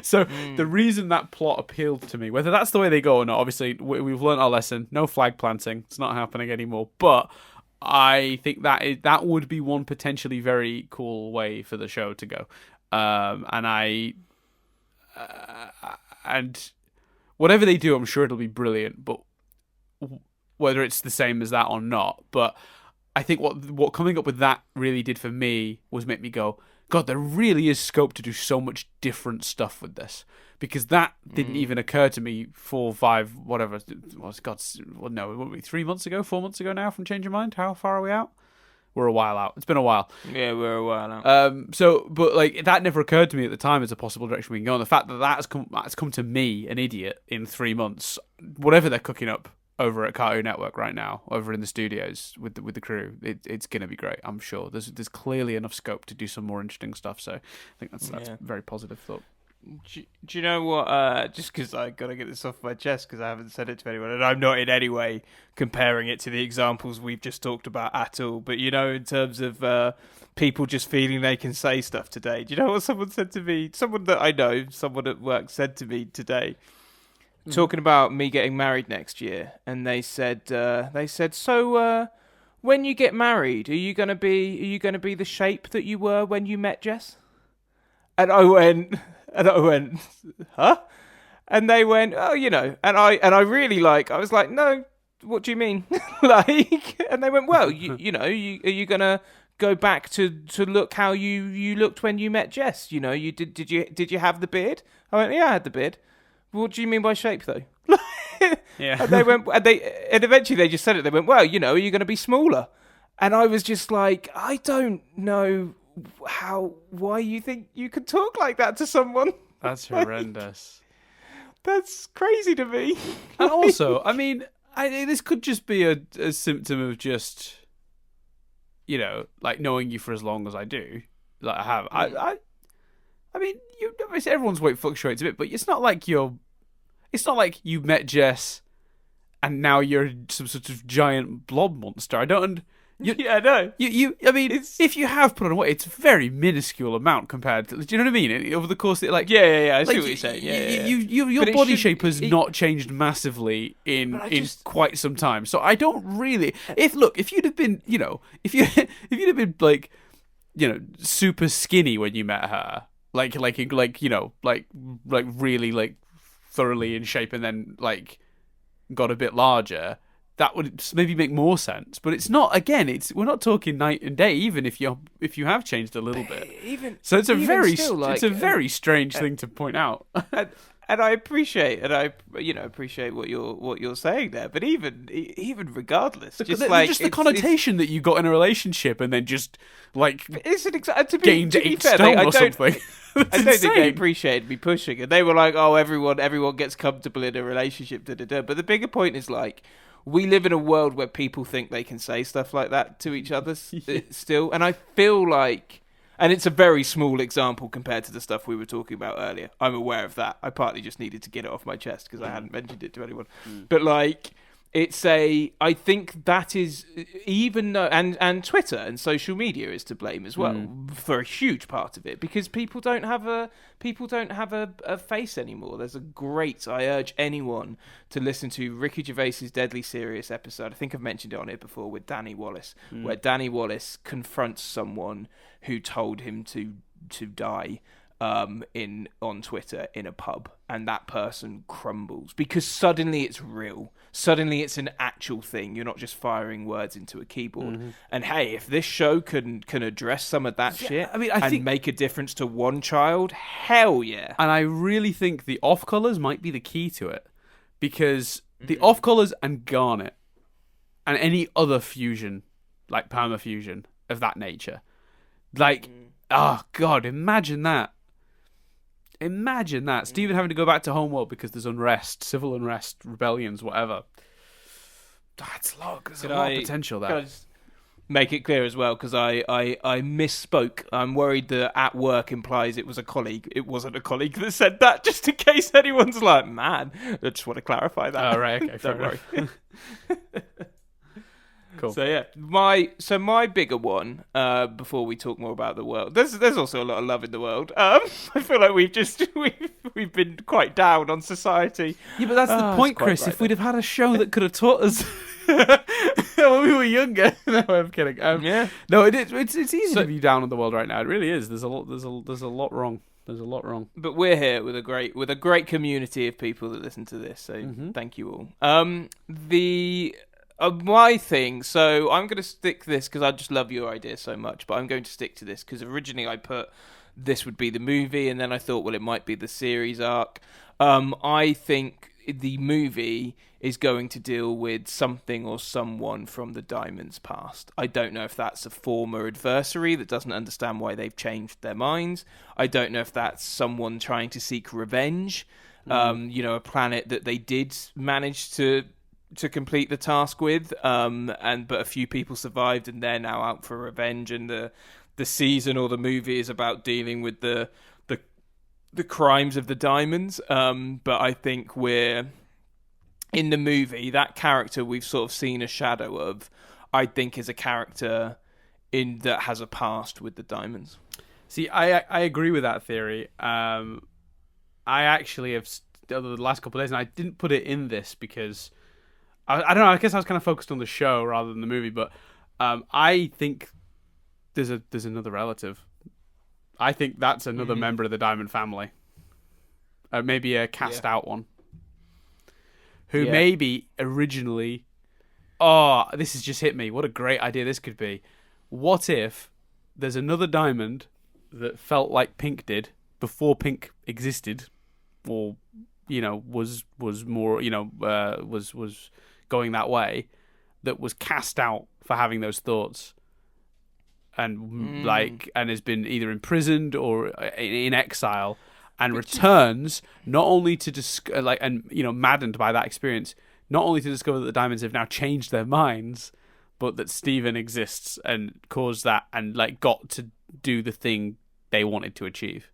So the reason that plot appealed to me, whether that's the way they go or not, obviously we've learned our lesson. No flag planting. It's not happening anymore. But I think that would be one potentially very cool way for the show to go. And whatever they do, I'm sure it'll be brilliant. But whether it's the same as that or not, but I think what coming up with that really did for me was make me go, God, there really is scope to do so much different stuff with this, because that didn't even occur to me 4, 5, whatever. What were we, 3 months ago, 4 months ago now from Change Your Mind? How far are we out? We're a while out. It's been a while. Yeah, we're a while out. But like that never occurred to me at the time as a possible direction we can go. And the fact that that's come to me, an idiot, in 3 months, whatever they're cooking up over at Cartoon Network right now, over in the studios with the crew, it's gonna be great. I'm sure there's clearly enough scope to do some more interesting stuff. So I think that's a very positive thought. Do you know what? Just because I got to get this off my chest because I haven't said it to anyone, and I'm not in any way comparing it to the examples we've just talked about at all. But in terms of people just feeling they can say stuff today, do you know what someone said to me? Someone that I know, someone at work said to me today, talking about me getting married next year, and they said, so when you get married, are you gonna be the shape that you were when you met Jess? And I went, huh? And they went, oh, and I really I was like, no, what do you mean? And they went, well, are you gonna go back to look how you looked when you met Jess? Did you have the beard? I went, yeah, I had the beard. What do you mean by shape though? Yeah. And they went, and eventually they just said it. They went, well, are you going to be smaller? And I was just like, I don't know why you think you could talk like that to someone. That's horrendous. That's crazy to me. And also, I mean, this could just be a symptom of just, knowing you for as long as I do, like I have. I mean, obviously everyone's weight fluctuates a bit, but it's not like you met Jess and now you're some sort of giant blob monster. I don't. Yeah, I know. I mean, if you have put on weight, it's a very minuscule amount compared to. Do you know what I mean? Over the course of I see what you're saying. Your body shape has not changed massively in quite some time. So I don't really. If you'd have been, if you'd have been like, super skinny when you met her, like really thoroughly in shape, and then got a bit larger, that would maybe make more sense. But it's not. Again, we're not talking night and day. Even if you have changed a little bit, so it's a very strange thing to point out. And I appreciate, appreciate what you're saying there. But even regardless, just the connotation that you got in a relationship, and then just like gained 8 stone or something. I don't think they appreciated me pushing, and they were like, "Oh, everyone gets comfortable in a relationship." But the bigger point is like, we live in a world where people think they can say stuff like that to each other still, and I feel like. And it's a very small example compared to the stuff we were talking about earlier. I'm aware of that. I partly just needed to get it off my chest because I hadn't mentioned it to anyone. But like, I think that is, even though, and Twitter and social media is to blame as well for a huge part of it, because people don't have a face anymore. There's I urge anyone to listen to Ricky Gervais's Deadly Serious episode. I think I've mentioned it on here before, with Danny Wallace, where Danny Wallace confronts someone who told him to die on Twitter in a pub, and that person crumbles because suddenly it's real. Suddenly it's an actual thing. You're not just firing words into a keyboard. And hey, if this show can address some of that shit, I think make a difference to one child, hell yeah. And I really think the off colors might be the key to it, because the off colors and garnet and any other fusion, like permafusion of that nature, like, oh god, imagine that. Imagine that. Stephen having to go back to Homeworld because there's unrest, civil unrest, rebellions, whatever. There's a lot of potential there. Can I just make it clear as well, because I misspoke. I'm worried that at work implies it was a colleague. It wasn't a colleague that said that, just in case anyone's like, man, I just want to clarify that. Oh, right, okay, Don't worry. Cool. So yeah, my bigger one. Before we talk more about the world, there's also a lot of love in the world. I feel like we've been quite down on society. Yeah, but that's the point, Chris. If we'd have had a show that could have taught us when we were younger. No, I'm kidding. Yeah. No, it's easy to be down on the world right now. It really is. There's a lot wrong. There's a lot wrong. But we're here with a great community of people that listen to this. So thank you all. My thing, so I'm going to stick this because I just love your idea so much, but I'm going to stick to this because originally I put this would be the movie, and then I thought, well, it might be the series arc. I think the movie is going to deal with something or someone from the Diamond's past. I don't know if that's a former adversary that doesn't understand why they've changed their minds. I don't know if that's someone trying to seek revenge. A planet that they did manage to complete the task with, but a few people survived and they're now out for revenge, and the season or the movie is about dealing with the crimes of the Diamonds. But I think we're in the movie, that character we've sort of seen a shadow of, I think is a character that has a past with the Diamonds. See, I agree with that theory. I actually have the last couple of days, and I didn't put it in this because I don't know. I guess I was kind of focused on the show rather than the movie, but I think there's another relative. I think that's another member of the Diamond family, maybe a cast out one, who maybe originally. Oh, this has just hit me. What a great idea this could be. What if there's another Diamond that felt like Pink did before Pink existed, or was more was going that way, that was cast out for having those thoughts, and and has been either imprisoned or in exile, and returns not only to maddened by that experience, not only to discover that the Diamonds have now changed their minds, but that Steven exists and caused that and got to do the thing they wanted to achieve.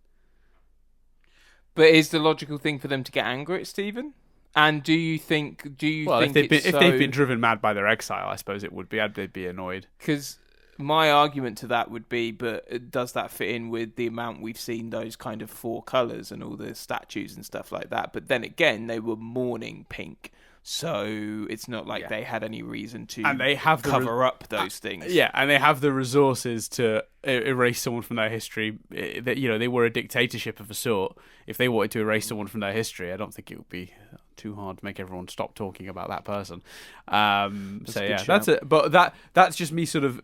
But is the logical thing for them to get angry at Steven? And do you think if they've been driven mad by their exile, I suppose it would be. They'd be annoyed. Because my argument to that would be, but does that fit in with the amount we've seen those kind of 4 colours and all the statues and stuff like that? But then again, they were mourning Pink, So it's not like they had any reason to and they have cover up those things. Yeah, and they have the resources to erase someone from their history. That they were a dictatorship of a sort. If they wanted to erase someone from their history, I don't think it would be too hard to make everyone stop talking about that person. That's it. But that's just me sort of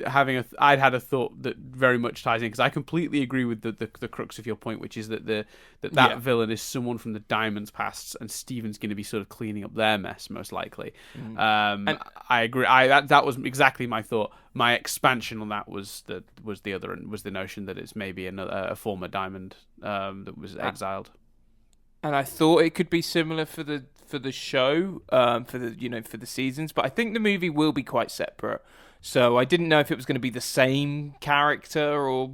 having I'd had a thought that very much ties in, because I completely agree with the crux of your point, which is that that villain is someone from the Diamond's past, and Steven's going to be sort of cleaning up their mess most likely. And I agree. That was exactly my thought. My expansion on that was the notion that it's maybe a former Diamond that was exiled. And I thought it could be similar for the show, for the seasons, but I think the movie will be quite separate. So I didn't know if it was going to be the same character or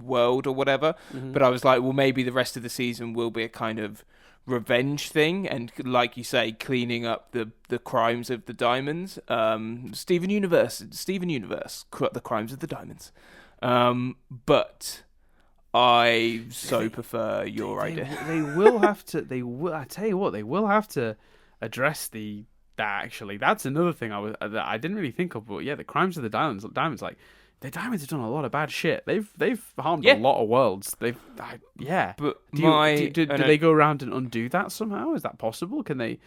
world or whatever. Mm-hmm. But I was like, well, maybe the rest of the season will be a kind of revenge thing, and like you say, cleaning up the crimes of the Diamonds. Steven Universe, the crimes of the Diamonds. But I prefer your idea. They will have to. I tell you what, they will have to address that. Actually, that's another thing that I didn't really think of. But yeah, the crimes of the Diamonds. Like, the Diamonds have done a lot of bad shit. They've harmed a lot of worlds. But do they go around and undo that somehow? Is that possible? Can they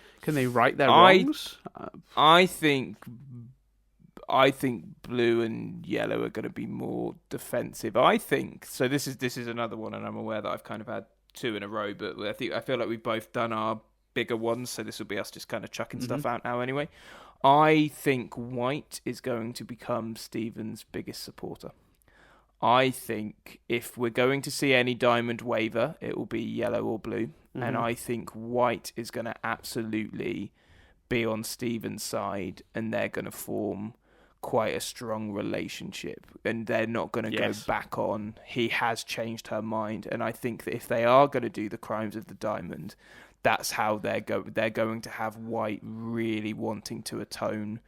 right their wrongs? I think blue and yellow are going to be more defensive. I think so. This is another one, and I'm aware that I've kind of had two in a row, but I feel like we've both done our bigger ones, so this will be us just kind of chucking stuff out now anyway. I think white is going to become Steven's biggest supporter. I think if we're going to see any Diamond waver, it will be yellow or blue, and I think white is going to absolutely be on Steven's side, and they're going to form quite a strong relationship, and they're not going to go back on he has changed her mind. And I think that if they are going to do the crimes of the Diamond, that's how they're going to have white really wanting to atone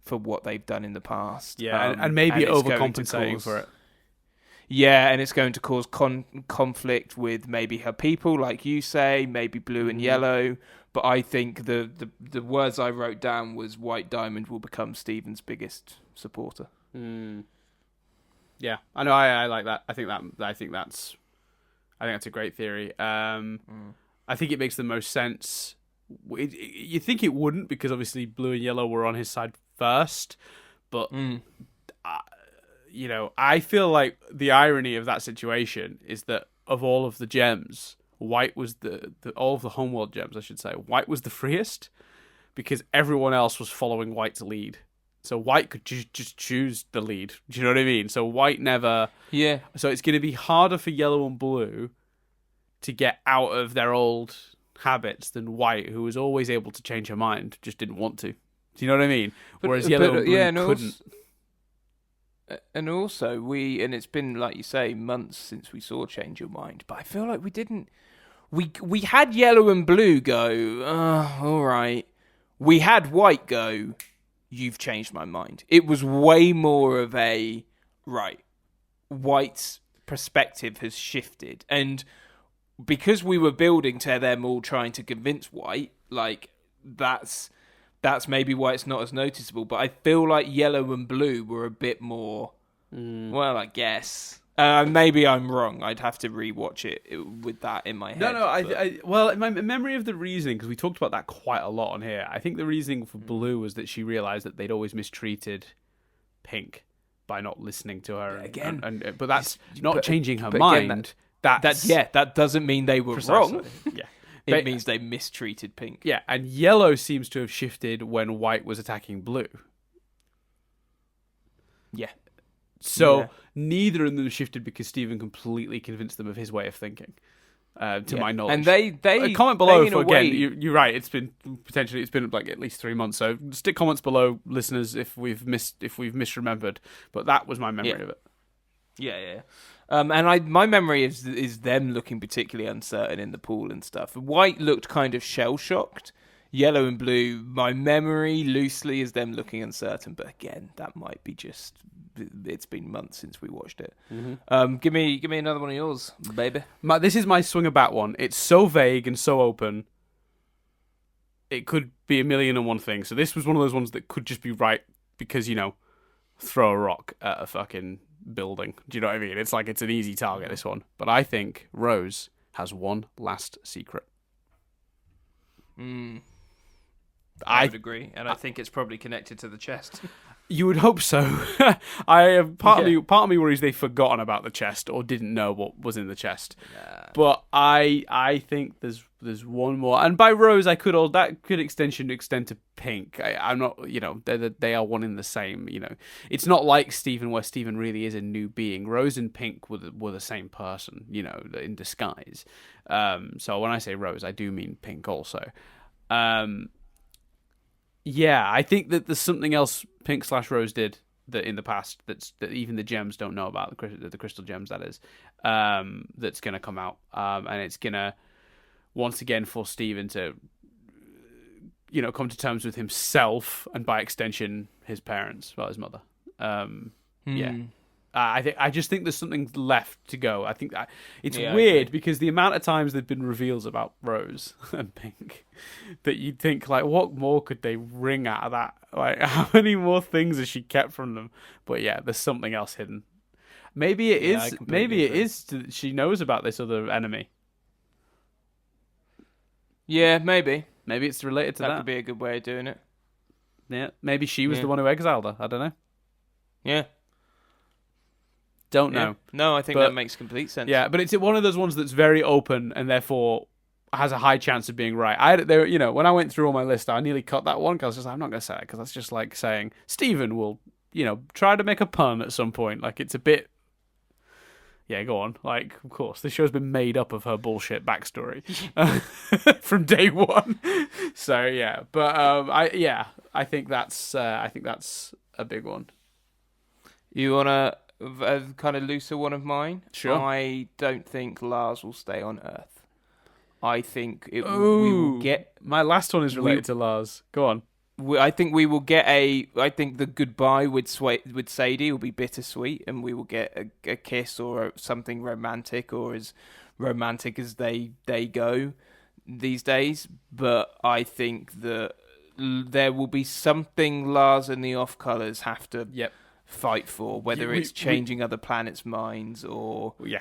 for what they've done in the past. Yeah, and maybe overcompensating for it. Yeah, and it's going to cause conflict with maybe her people, like you say, maybe blue and yellow. But I think the words I wrote down was White Diamond will become Steven's biggest supporter. Yeah, I know. I like that. I think that's a great theory. I think it makes the most sense. You think it wouldn't, because obviously blue and yellow were on his side first, but I feel like the irony of that situation is that of all of the gems, white was all of the homeworld gems, I should say, white was the freest, because everyone else was following white's lead. So white could just choose the lead. Do you know what I mean? So white never. Yeah. So it's going to be harder for yellow and blue to get out of their old habits than white, who was always able to change her mind, just didn't want to. Do you know what I mean? Whereas yellow and blue couldn't. And it's been, like you say, months since we saw Change Your Mind, but I feel like we didn't. We had yellow and blue go, all right. We had white go, you've changed my mind. It was way more of a, right, white's perspective has shifted. And because we were building to them all trying to convince white, like, that's maybe why it's not as noticeable. But I feel like yellow and blue were a bit more, well, I guess. Maybe I'm wrong. I'd have to rewatch it with that in my head. Well, my memory of the reasoning, because we talked about that quite a lot on here, I think the reasoning for blue was that she realised that they'd always mistreated Pink by not listening to her. Again. But that's not changing her mind. Again, that doesn't mean they were wrong. Yeah. It means they mistreated Pink. Yeah, and yellow seems to have shifted when white was attacking blue. Yeah. So neither of them shifted because Steven completely convinced them of his way of thinking, to my knowledge. And they comment below for, again, you're right, it's been like at least 3 months. So stick comments below, listeners, if we've misremembered. But that was my memory of it. Yeah. And my memory is them looking particularly uncertain in the pool and stuff. White looked kind of shell-shocked. Yellow and blue, my memory loosely is them looking uncertain. But again, that might be just, it's been months since we watched it. Give me another one of yours, baby. This is my swing about one. It's so vague and so open it could be a million and one things. So this was one of those ones that could just be right because, throw a rock at a fucking building. Do you know what I mean? It's like it's an easy target, this one. But I think Rose has one last secret. I would agree, and I think it's probably connected to the chest. You would hope so. Part of me worries they've forgotten about the chest or didn't know what was in the chest. But I think there's one more, and by Rose that could extend to Pink. I'm not, they are one in the same. It's not like Steven where Steven really is a new being. Rose and Pink were the same person, in disguise. So when I say Rose, I do mean Pink also. Yeah, I think that there's something else Pink/Rose did that in the past that even the gems don't know about, the crystal gems, that is, that's going to come out. And it's going to, once again, force Steven to, come to terms with himself and, by extension, his parents, his mother. Yeah. I just think there's something left to go. I think that it's weird because the amount of times there've been reveals about Rose and Pink that you'd think, like, what more could they wring out of that? Like, how many more things has she kept from them? But yeah, there's something else hidden. Maybe it is. Maybe it is. She knows about this other enemy. Yeah, maybe. Maybe it's related to that. That could be a good way of doing it. Yeah, maybe she was the one who exiled her. I don't know. Yeah. Don't know. No, I think that makes complete sense. Yeah, but it's one of those ones that's very open and therefore has a high chance of being right. When I went through all my list, I nearly cut that one because I was just like, I'm not going to say it because that's just like saying Steven will, try to make a pun at some point. Like, it's a bit. Yeah, go on. Like, of course, this show's been made up of her bullshit backstory from day one. So yeah, but I think that's a big one. You wanna a kind of looser one of mine? Sure. I don't think Lars will stay on Earth. I think we will get. My last one is related to Lars. Go on. I think we will get I think the goodbye with Sadie will be bittersweet, and we will get a kiss or something romantic, or as romantic as they go these days. But I think that there will be something Lars and the Off Colors have to fight for, whether it's changing other planets' minds or we've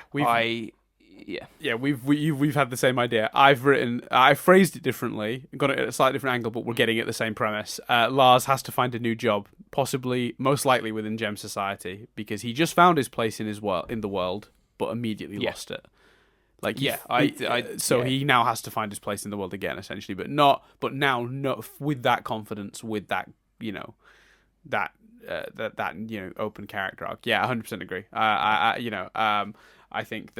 had the same idea. I phrased it differently, got it at a slightly different angle, but we're getting at the same premise. Lars has to find a new job, possibly, most likely within Gem Society, because he just found his place in the world, but immediately lost it. Like, he now has to find his place in the world again, essentially, but now with that confidence, with that, that open character arc. Yeah, 100% agree. I think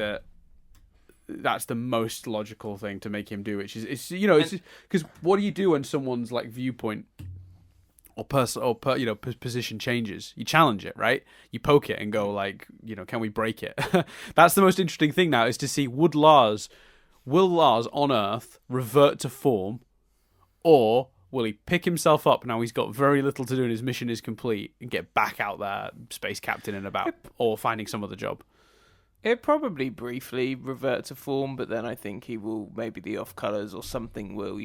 that's the most logical thing to make him do, which is it's because what do you do when someone's like viewpoint or position changes? You challenge it, right? You poke it and go like, can we break it? That's the most interesting thing now, is to see will Lars on Earth revert to form, or will he pick himself up now he's got very little to do and his mission is complete, and get back out there, space captain and about, or finding some other job? It probably briefly revert to form, but then I think he will, maybe the Off Colors or something will,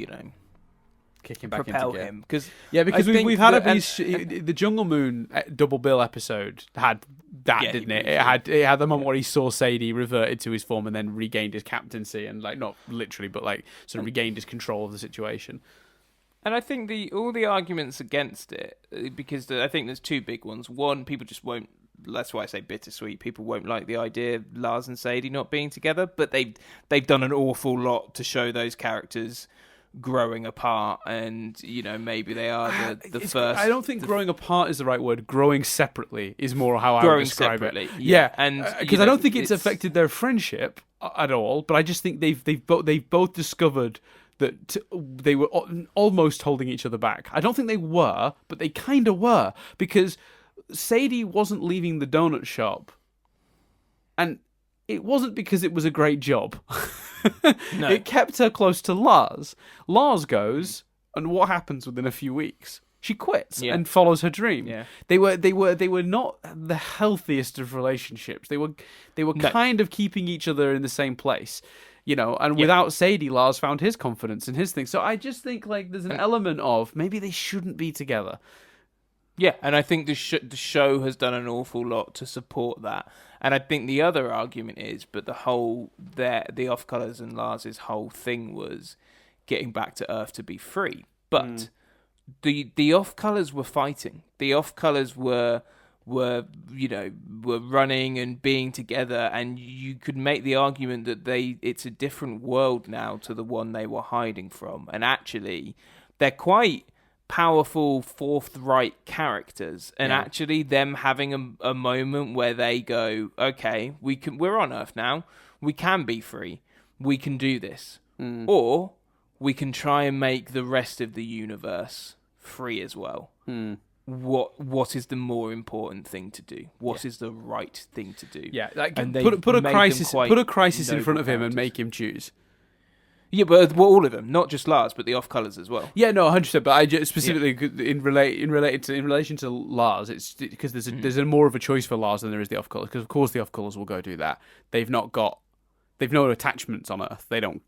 kick him back propel into him. Because we've had the Jungle Moon double bill episode had that, didn't it? It had the moment where he saw Sadie, reverted to his form, and then regained his captaincy, and like not literally, but like sort of regained his control of the situation. And I think all the arguments against it, because I think there's two big ones. One, people just won't. That's why I say bittersweet. People won't like the idea of Lars and Sadie not being together, but they've done an awful lot to show those characters growing apart, and maybe they are the first. I don't think growing apart is the right word. Growing separately is more how I would describe it. Yeah, and because I don't think it's affected their friendship at all. But I just think they've both discovered that they were almost holding each other back. I don't think they were, but they kind of were, because Sadie wasn't leaving the donut shop, and it wasn't because it was a great job. No. It kept her close to Lars. Lars goes, and what happens within a few weeks? She quits Yeah. and follows her dream. Yeah. They were not the healthiest of relationships. They were kind of keeping each other in the same place, and without Sadie, Lars found his confidence in his thing. So I just think like there's an element of maybe they shouldn't be together. Yeah, and I think the show has done an awful lot to support that. And I think the other argument is, but the Off-Colors and Lars's whole thing was getting back to Earth to be free. But the Off-Colors were fighting. The Off-Colors were running and being together, and you could make the argument that it's a different world now to the one they were hiding from. And actually, they're quite powerful Fourth Reich characters, and actually them having a moment where they go, okay, we're on Earth now, we can be free, we can do this, or we can try and make the rest of the universe free as well. What is the more important thing to do? What is the right thing to do? Yeah, like and put a crisis in front of him and make him choose. Yeah, but all of them, not just Lars, but the Off-Colors as well. Yeah, no, 100%. But I just specifically in relation to Lars, it's because there's more of a choice for Lars than there is the Off-Colors. Because of course the Off-Colors will go do that. They've no attachments on Earth. They don't,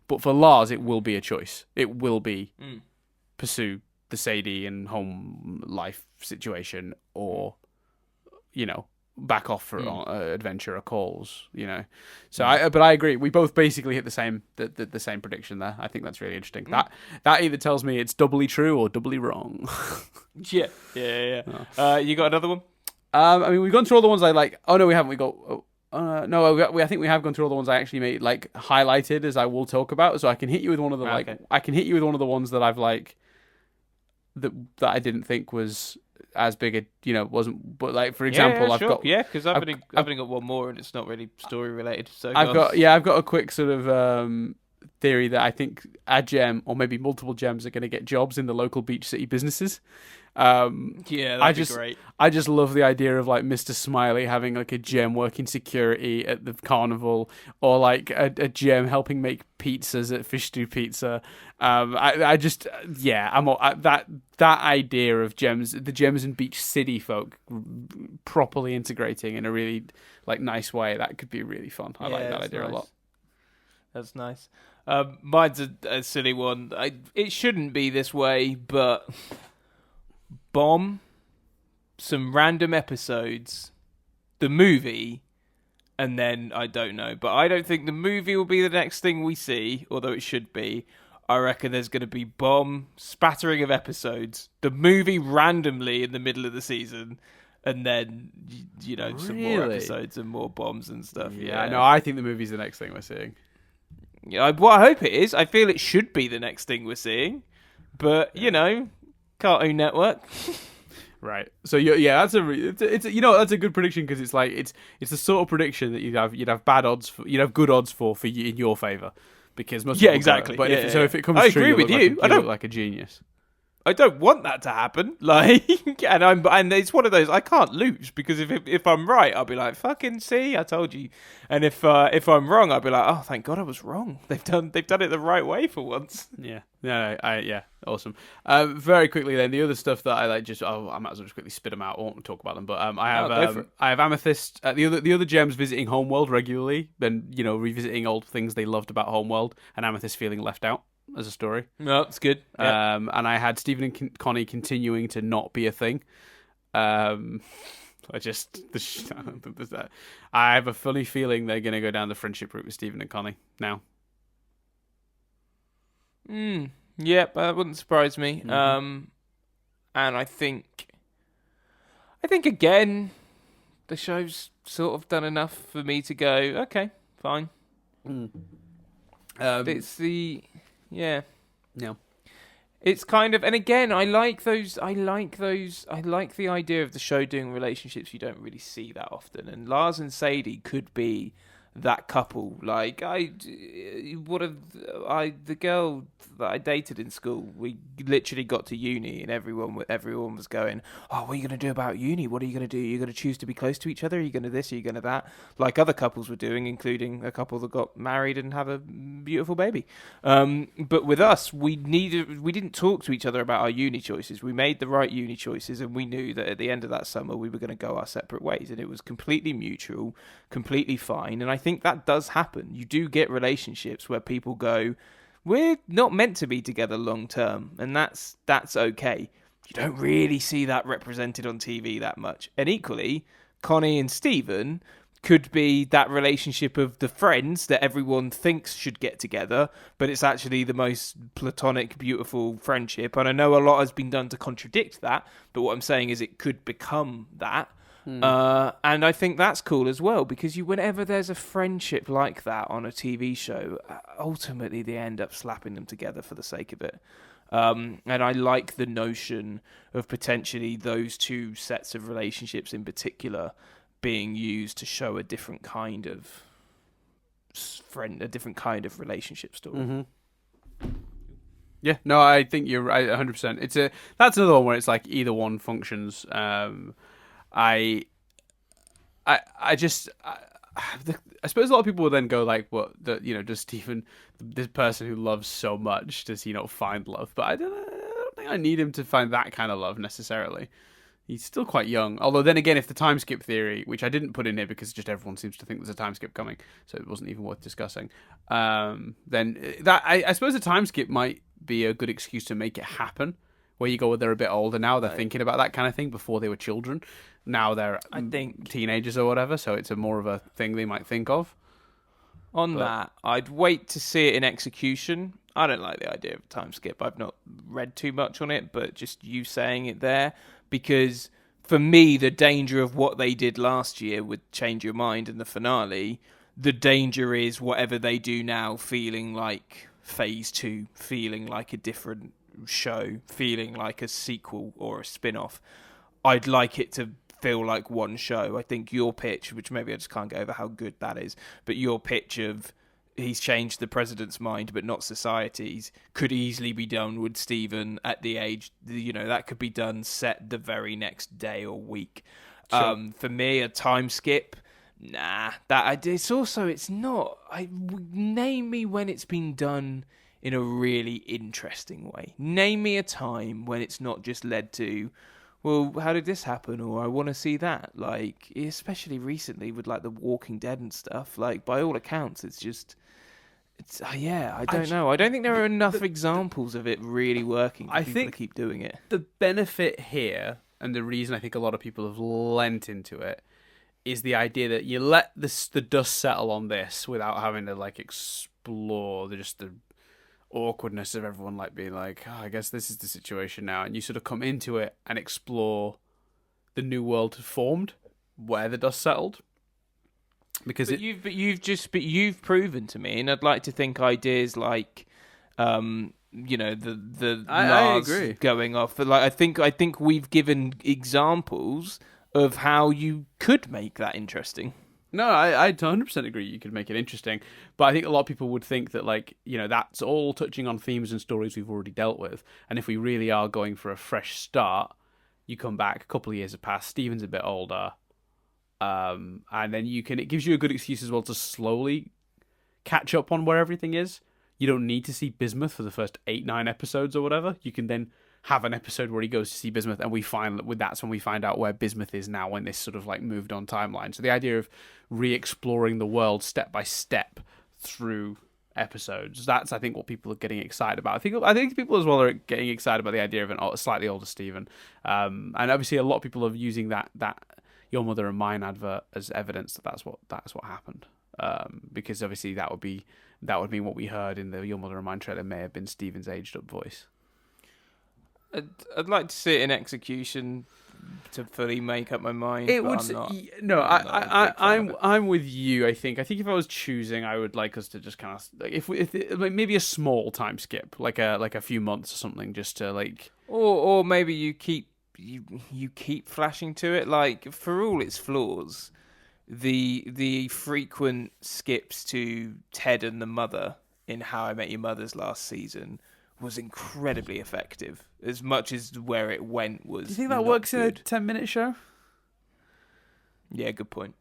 but for Lars, it will be a choice. It will be pursue the Sadie and home life situation, or back off for adventure or calls, So but I agree. We both basically hit the same prediction there. I think that's really interesting. That either tells me it's doubly true or doubly wrong. Yeah. You got another one? I mean, we've gone through all the ones I like. Oh no, we haven't. I think we have gone through all the ones I actually made highlighted as I will talk about. So I can hit you with one of the I can hit you with one of the ones that I've that I didn't think was as big wasn't, but for example, I've got because I've only got one more and it's not really story related. So I've got a quick sort of theory that I think a gem or maybe multiple gems are going to get jobs in the local beach city businesses. That'd be great. I just love the idea of Mr. Smiley having a gem working security at the carnival, or a gem helping make pizzas at Fish Stew Pizza. That idea of gems, the gems and beach city folk properly integrating in a really nice way, that could be really fun. I like that idea a lot. That's nice. Mine's a silly one. It shouldn't be this way, but bomb some random episodes, the movie, and then I don't know. But I don't think the movie will be the next thing we see, although it should be. I reckon there's going to be bomb spattering of episodes, the movie randomly in the middle of the season, and then some more episodes and more bombs and stuff. Yeah, no, I think the movie's the next thing we're seeing. Yeah, I hope it is. I feel it should be the next thing we're seeing, but Cartoon Network. Right. So that's that's a good prediction, because it's the sort of prediction that you'd have bad odds for, you'd have good odds for in your favor, because most people exactly. But if it comes I true, agree with you. I don't look like a genius. I don't want that to happen. And it's one of those I can't lose, because if I'm right, I'll be like, fucking see, I told you. And if I'm wrong, I'll be like, oh, thank God I was wrong. They've done it the right way for once. Yeah. Awesome. Very quickly then, the other stuff that I I might as well just quickly spit them out. I won't talk about them, but I have Amethyst. The other gems visiting Homeworld regularly, then revisiting old things they loved about Homeworld, and Amethyst feeling left out as a story. No, it's good. Yeah. And I had Stephen and Connie continuing to not be a thing. I have a funny feeling they're going to go down the friendship route with Stephen and Connie now. Yep, that wouldn't surprise me. Mm-hmm. And I think again, the show's sort of done enough for me to go, okay, fine. It's the yeah. It's kind of, and again, I like the idea of the show doing relationships you don't really see that often. And Lars and Sadie could be that couple. Like the girl that I dated in school, we literally got to uni and everyone was going, oh, what are you going to do about uni? What are you going to do? You're going to choose to be close to each other? Are you going to this? Are you going to that? Like other couples were doing, including a couple that got married and have a beautiful baby. But with us, we didn't talk to each other about our uni choices. We made the right uni choices, and we knew that at the end of that summer we were going to go our separate ways, and it was completely mutual, completely fine. And I think that does happen. You do get relationships where people go, we're not meant to be together long term, and that's okay. You don't really see that represented on TV that much. And equally, Connie and Stephen could be that relationship of the friends that everyone thinks should get together, but it's actually the most platonic, beautiful friendship. And I know a lot has been done to contradict that, but what I'm saying is it could become that. And I think that's cool as well, because whenever there's a friendship like that on a TV show, ultimately they end up slapping them together for the sake of it. And I like the notion of potentially those two sets of relationships in particular being used to show a different kind of a different kind of relationship story. Mm-hmm. Yeah, no, I think you're right, 100%. That's another one where it's like either one functions. I suppose a lot of people will then go like, "What? Does Stephen, this person who loves so much, does he not find love?" But I don't think I need him to find that kind of love necessarily. He's still quite young. Although then again, if the time skip theory, which I didn't put in here because just everyone seems to think there's a time skip coming, so it wasn't even worth discussing. Then that I suppose a time skip might be a good excuse to make it happen. Where you go, they're a bit older now, they're thinking about that kind of thing. Before they were children, now they're teenagers or whatever. So it's more of a thing they might think of. That, I'd wait to see it in execution. I don't like the idea of a time skip. I've not read too much on it, but just you saying it there, because for me, the danger of what they did last year with Change Your Mind and the finale, the danger is whatever they do now feeling like phase 2, feeling like a different show, feeling like a sequel or a spin-off. I'd like it to feel like one show. I think your pitch, which maybe I just can't get over how good that is, but your pitch of he's changed the president's mind but not society's could easily be done with Stephen at the age, that could be done set the very next day or week. Sure. For me, a time skip, it's not. Name me when it's been done in a really interesting way. Name me a time when it's not just led to, well, how did this happen? Or I want to see that. Like, especially recently with like The Walking Dead and stuff. Like, by all accounts, I don't know. I don't think there are enough examples of it really working for people to keep doing it. The benefit here, and the reason I think a lot of people have lent into it, is the idea that you let the dust settle on this without having to like explore the awkwardness of everyone like being like, oh, I guess this is the situation now, and you sort of come into it and explore the new world formed where the dust settled. Because you've proven to me, and I'd like to think ideas like, the I agree. Going off. But like, I think we've given examples of how you could make that interesting. No, I 100% agree you could make it interesting, but I think a lot of people would think that, like, that's all touching on themes and stories we've already dealt with, and if we really are going for a fresh start, you come back, a couple of years have passed, Stephen's a bit older, and then it gives you a good excuse as well to slowly catch up on where everything is. You don't need to see Bismuth for the first 8-9 episodes or whatever. You can then have an episode where he goes to see Bismuth, and that's when we find out where Bismuth is now in this sort of like moved on timeline. So the idea of re-exploring the world step by step through episodes, that's I think what people are getting excited about. I think people as well are getting excited about the idea of a slightly older Stephen, and obviously a lot of people are using that Your Mother and Mine advert as evidence that that's what happened, because obviously that would mean what we heard in the Your Mother and Mine trailer may have been Stephen's aged up voice. I'd like to see it in execution to fully make up my mind. I'm with you. I think if I was choosing, I would like us to just kind of if maybe a small time skip, like a few months or something, just to like, or maybe you keep flashing to it. Like, for all its flaws, the frequent skips to Ted and the mother in How I Met Your Mother's last season was incredibly effective. As much as where it went was. Do you think that not works in a good. 10-minute show? Yeah, good point.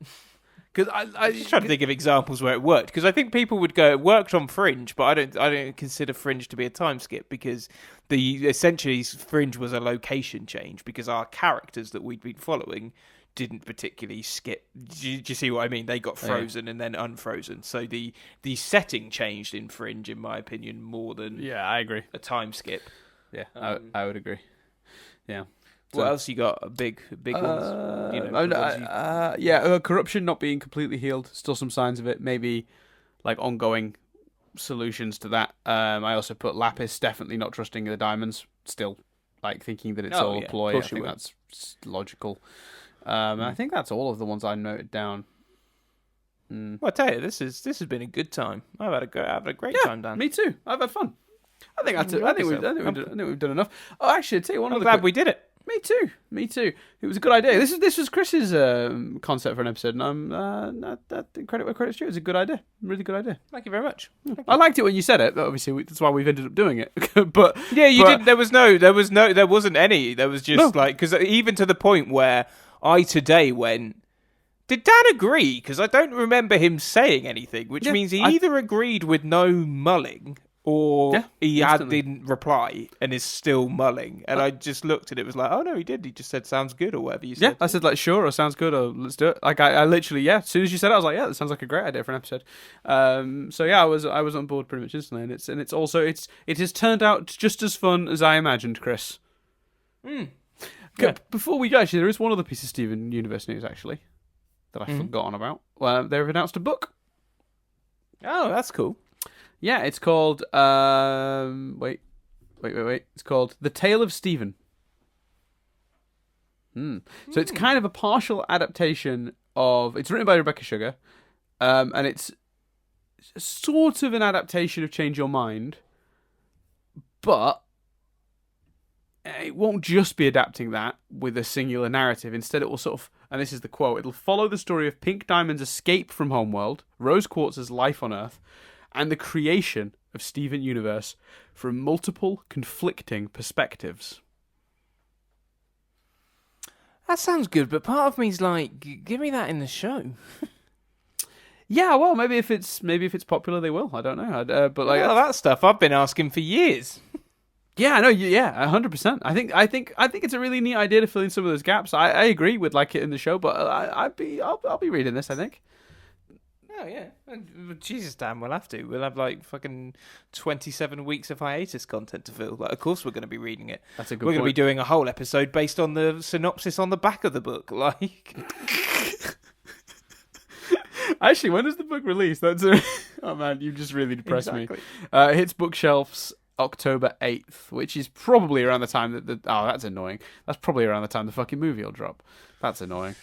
Because I Just trying to think of examples where it worked, because I think people would go, it worked on Fringe, but I don't consider Fringe to be a time skip, because essentially Fringe was a location change, because our characters that we'd been following didn't particularly skip. Do you see what I mean? They got frozen and then unfrozen. So the setting changed in Fringe, in my opinion, more than I agree. a time skip. Yeah, I would agree. Yeah. What else you got? Big ones. You know, corruption not being completely healed. Still some signs of it. Maybe like ongoing solutions to that. I also put Lapis definitely not trusting the diamonds. Still like thinking that it's all a ploy. I think that's logical. And I think that's all of the ones I noted down. Well, I tell you, this has been a good time. I've had a great time, Dan. Me too. I've had fun. I think that's it. I think we've done enough. Oh, actually, I'll tell you one. I'm glad we did it. Me too. It was a good idea. This was Chris's concept for an episode, and credit where credit's due. It was a good idea, really good idea. Thank you very much. I liked it when you said it. Obviously, that's why we've ended up doing it. But yeah, you did. There wasn't any. There was just because even to the point where I today went. Did Dan agree? Because I don't remember him saying anything, which means he either agreed with no mulling. Or he didn't reply and is still mulling. And I just looked at it, was like, oh no, he did. He just said, sounds good, or whatever you said. Yeah, I said, like, sure, or sounds good, or let's do it. Like, I literally, as soon as you said it, I was like, yeah, that sounds like a great idea for an episode. So yeah, I was on board pretty much instantly. And it has turned out just as fun as I imagined, Chris. Yeah. Before we go, actually, there is one other piece of Steven Universe news, actually, that I've forgotten about. Well, they've announced a book. Oh, that's cool. Yeah, it's called wait. It's called The Tale of Stephen. So it's kind of a partial adaptation of. It's written by Rebecca Sugar, and it's sort of an adaptation of Change Your Mind, but it won't just be adapting that with a singular narrative. Instead, it will sort of, and this is the quote: "It'll follow the story of Pink Diamond's escape from Homeworld, Rose Quartz's life on Earth, and the creation of Steven Universe from multiple conflicting perspectives." That sounds good, but part of me's like, give me that in the show. Yeah, well, maybe if it's popular, they will. I don't know. But like that stuff I've been asking for years. Yeah, no, 100%. I think it's a really neat idea to fill in some of those gaps. I agree with like it in the show, but I'll be reading this, I think. Oh, yeah. Jesus, Dan, we'll have to. We'll have, like, fucking 27 weeks of hiatus content to fill. Like, of course we're going to be reading it. That's a good We're point. going to be doing a whole episode based on the synopsis on the back of the book. Like... Actually, when is the book released? Oh, man, you just really depressed me. It hits bookshelves October 8th, which is probably around the time that Oh, that's annoying. That's probably around the time the fucking movie will drop. That's annoying.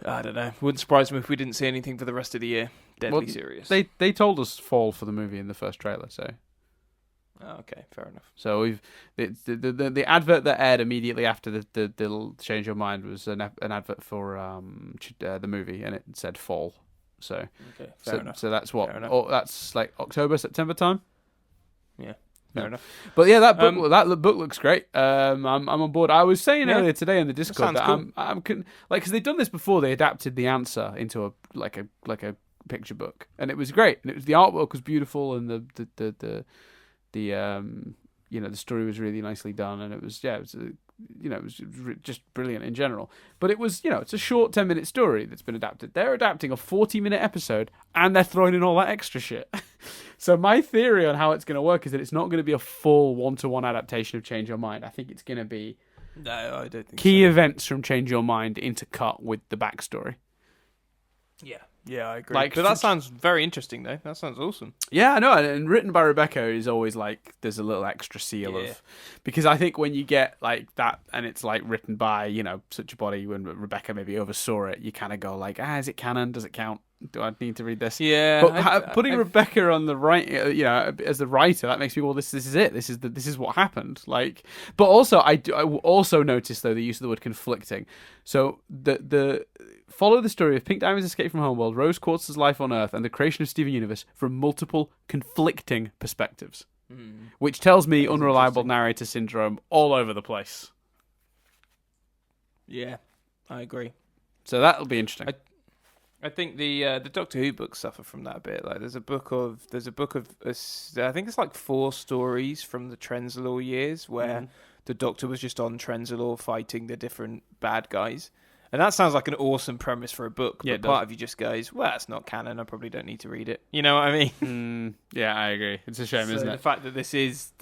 I don't know. Wouldn't surprise me if we didn't see anything for the rest of the year. Deadly serious. They told us fall for the movie in the first trailer, so. Oh, okay, fair enough. So we've the advert that aired immediately after the Change Your Mind was an advert for the movie, and it said fall. So okay, fair enough. So that's what. That's like October, September time. Yeah. Fair enough. But yeah, that book looks great. I'm on board. I was saying earlier today in the Discord that cool. I'm because they've done this before. They adapted The Answer into a picture book, and it was great. And the artwork was beautiful, and the the story was really nicely done, and it was just brilliant in general. But it was it's a short 10-minute story that's been adapted. They're adapting a 40-minute episode, and they're throwing in all that extra shit. So my theory on how it's going to work is that it's not going to be a full one-to-one adaptation of Change Your Mind. I think it's going to be I don't think key events from Change Your Mind intercut with the backstory. Yeah, I agree. But that sounds very interesting, though. That sounds awesome. Yeah, I know. And written by Rebecca is always like there's a little extra seal of, because I think when you get like that and it's like written by such a body, when Rebecca maybe oversaw it, you kind of go like, is it canon? Does it count? Do I need to read this? Yeah. But putting Rebecca on the right, as the writer, that makes me this is it. This is what happened. Like, but also I also noticed though the use of the word conflicting. So follow the story of Pink Diamond's escape from Homeworld, Rose Quartz's life on Earth, and the creation of Steven Universe from multiple conflicting perspectives, which tells me unreliable narrator syndrome all over the place. Yeah, I agree. So that'll be interesting. I think the Doctor Who books suffer from that a bit. Like, there's a book of I think it's like 4 stories from the Trenzalore years where the Doctor was just on Trenzalore fighting the different bad guys, and that sounds like an awesome premise for a book. But part of you just goes, "Well, it's not canon. I probably don't need to read it." You know what I mean? Yeah, I agree. It's a shame, isn't it? The fact that this is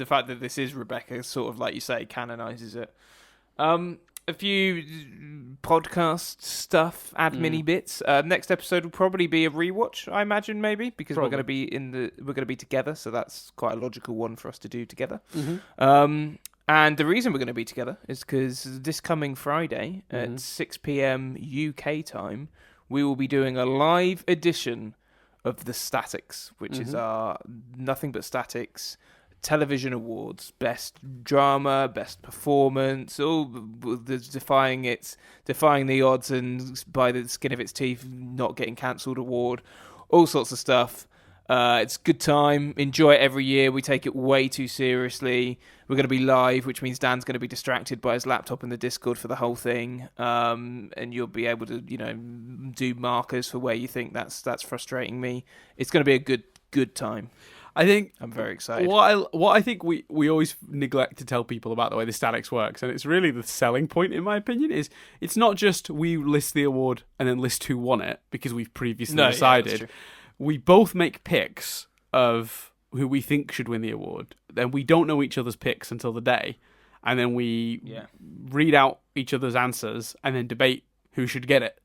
Rebecca, sort of like you say, canonizes it. A few podcast stuff, admin bits. Next episode will probably be a rewatch, I imagine, maybe, because we're going to be together, so that's quite a logical one for us to do together. And the reason we're going to be together is because this coming Friday at 6 p.m. UK time, we will be doing a live edition of the Statics, which is our Nothing But Statics television awards, best drama, best performance, all defying the odds and by the skin of its teeth not getting cancelled award, all sorts of stuff. It's a good time. Enjoy it every year. We take it way too seriously. We're going to be live, which means Dan's going to be distracted by his laptop in the Discord for the whole thing, and you'll be able to do markers for where you think that's frustrating me. It's going to be a good time. I think I'm very excited. What I think we always neglect to tell people about the way the Statics works, and it's really the selling point, in my opinion, is it's not just we list the award and then list who won it because we've previously decided. Yeah, we both make picks of who we think should win the award. Then we don't know each other's picks until the day, and then we read out each other's answers and then debate who should get it.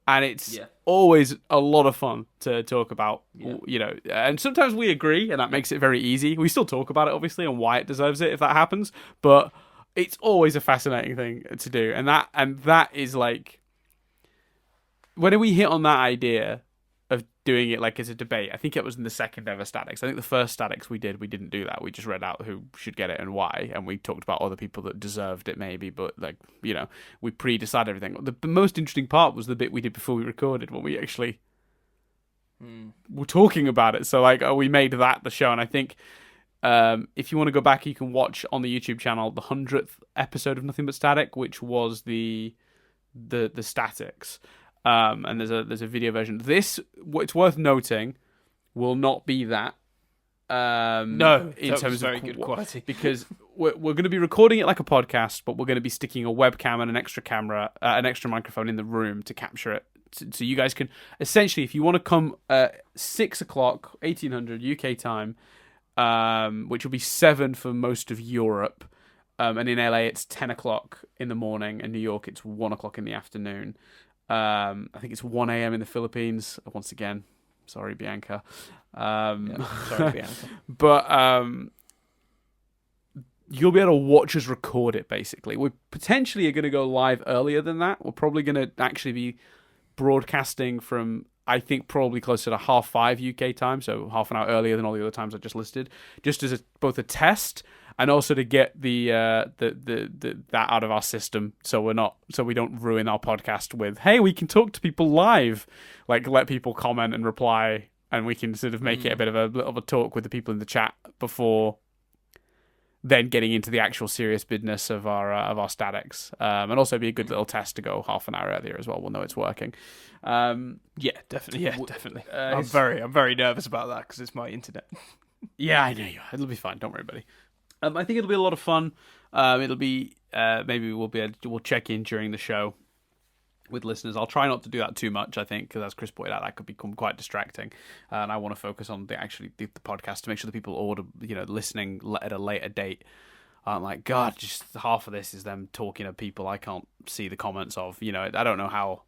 And it's always a lot of fun to talk about, and sometimes we agree, and that makes it very easy. We still talk about it, obviously, and why it deserves it if that happens, but it's always a fascinating thing to do. And that is like, when we hit on that idea of doing it like as a debate, I think it was in the second ever Statics. I think the first Statics we didn't do that. We just read out who should get it and why, and we talked about other people that deserved it maybe, but we pre-decided everything. The most interesting part was the bit we did before we recorded, when we actually were talking about it. So we made that the show, and I think if you want to go back, you can watch on the YouTube channel the 100th episode of Nothing But Static, which was the Statics. And there's a video version. This, it's worth noting, will not be that. No, in terms of very good quality, because we're going to be recording it like a podcast, but we're going to be sticking a webcam and an extra camera, an extra microphone in the room to capture it. So you guys can essentially, if you want to come at 6 o'clock, 1800 UK time, which will be 7 for most of Europe, and in LA it's 10 o'clock in the morning, and New York it's 1 o'clock in the afternoon. I think it's 1 a.m. in the Philippines. Once again, sorry, Bianca. Sorry, Bianca. But you'll be able to watch us record it, basically. We potentially are going to go live earlier than that. We're probably going to actually be broadcasting from, I think, probably closer to 5:30 UK time, so half an hour earlier than all the other times I just listed, just as both a test and also to get the that out of our system, so we don't ruin our podcast with, hey, we can talk to people live, like let people comment and reply, and we can sort of make it a bit of a talk with the people in the chat before then getting into the actual serious business of our Statics, and also be a good little test to go half an hour earlier as well. We'll know it's working. Yeah, definitely. I'm very nervous about that because it's my internet. Yeah, I know you are. It'll be fine. Don't worry, buddy. I think it'll be a lot of fun. It'll be maybe we'll check in during the show with listeners. I'll try not to do that too much, I think, because as Chris pointed out, that could become quite distracting. And I want to focus on the podcast to make sure the people listening at a later date aren't like, God, just half of this is them talking to people I can't see the comments of. I don't know how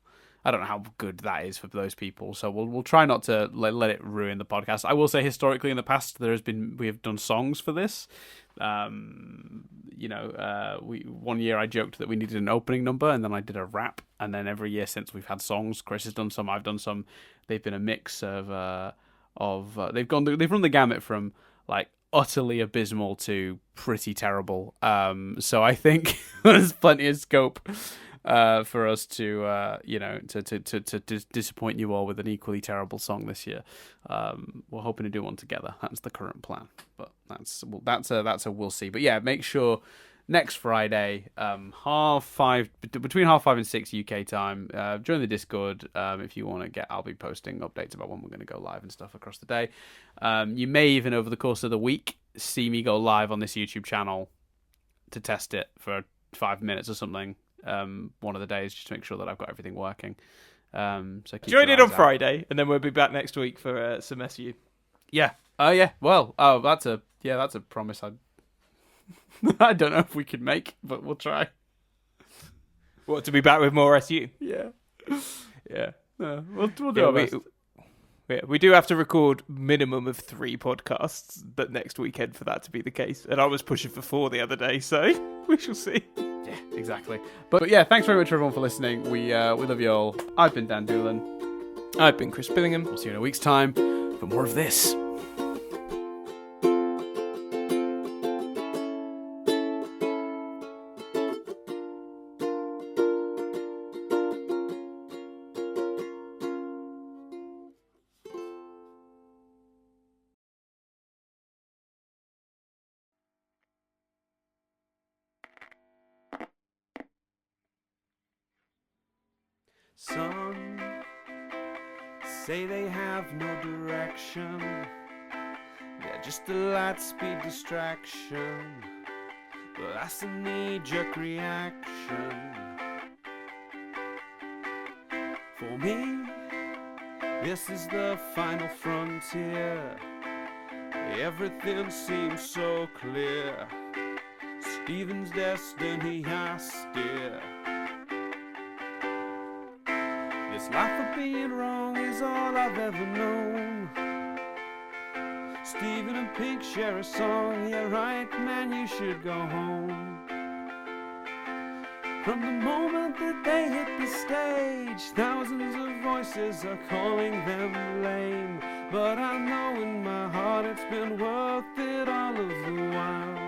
good that is for those people. So we'll try not to let it ruin the podcast. I will say, historically in the past, we have done songs for this. One year I joked that we needed an opening number, and then I did a rap. And then every year since, we've had songs. Chris has done some, I've done some. They've been a mix of they've run the gamut from like utterly abysmal to pretty terrible. So I think there's plenty of scope for us to to disappoint you all with an equally terrible song this year. We're hoping to do one together. That's the current plan, but that's a we'll see. But yeah, make sure next Friday, between 5:30 and 6 UK time, join the Discord if you want to get. I'll be posting updates about when we're going to go live and stuff across the day. You may even over the course of the week see me go live on this YouTube channel to test it for 5 minutes or something. One of the days, just to make sure that I've got everything working. So join it on Friday, and then we'll be back next week for some SU. Yeah. Oh yeah. Well. Oh, that's a promise. I don't know if we can make, but we'll try. What, to be back with more SU? Yeah. Yeah. We'll do our best. We do have to record minimum of 3 podcasts that next weekend for that to be the case. And I was pushing for 4 the other day, so we shall see. Yeah, exactly. But yeah, thanks very much everyone for listening. We love you all. I've been Dan Doolan. I've been Chris Billingham. We'll see you in a week's time for more of this. Some say they have no direction. They're just a light speed distraction. But that's a knee-jerk reaction. For me, this is the final frontier. Everything seems so clear. Stephen's destiny I steer. This life of being wrong is all I've ever known. Stephen and Pink share a song. Yeah, right, man, you should go home. From the moment that they hit the stage, thousands of voices are calling them lame. But I know in my heart it's been worth it all of the while.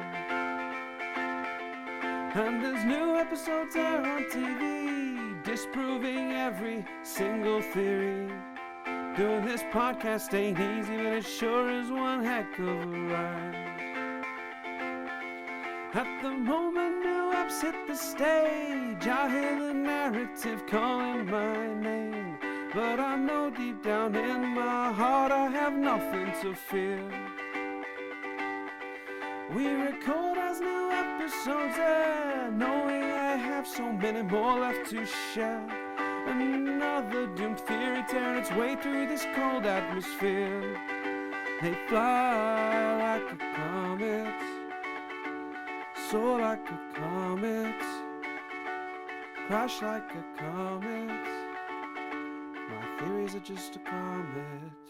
And there's new episodes there on TV, disproving every single theory. Doing this podcast ain't easy, but it sure is one heck of a ride. At the moment new eps hit the stage, I hear the narrative calling my name. But I know deep down in my heart I have nothing to fear. We record as new episodes air, knowing I have so many more left to share. Another doomed theory tearing its way through this cold atmosphere. They fly like a comet, soar like a comet, crash like a comet. My theories are just a comet.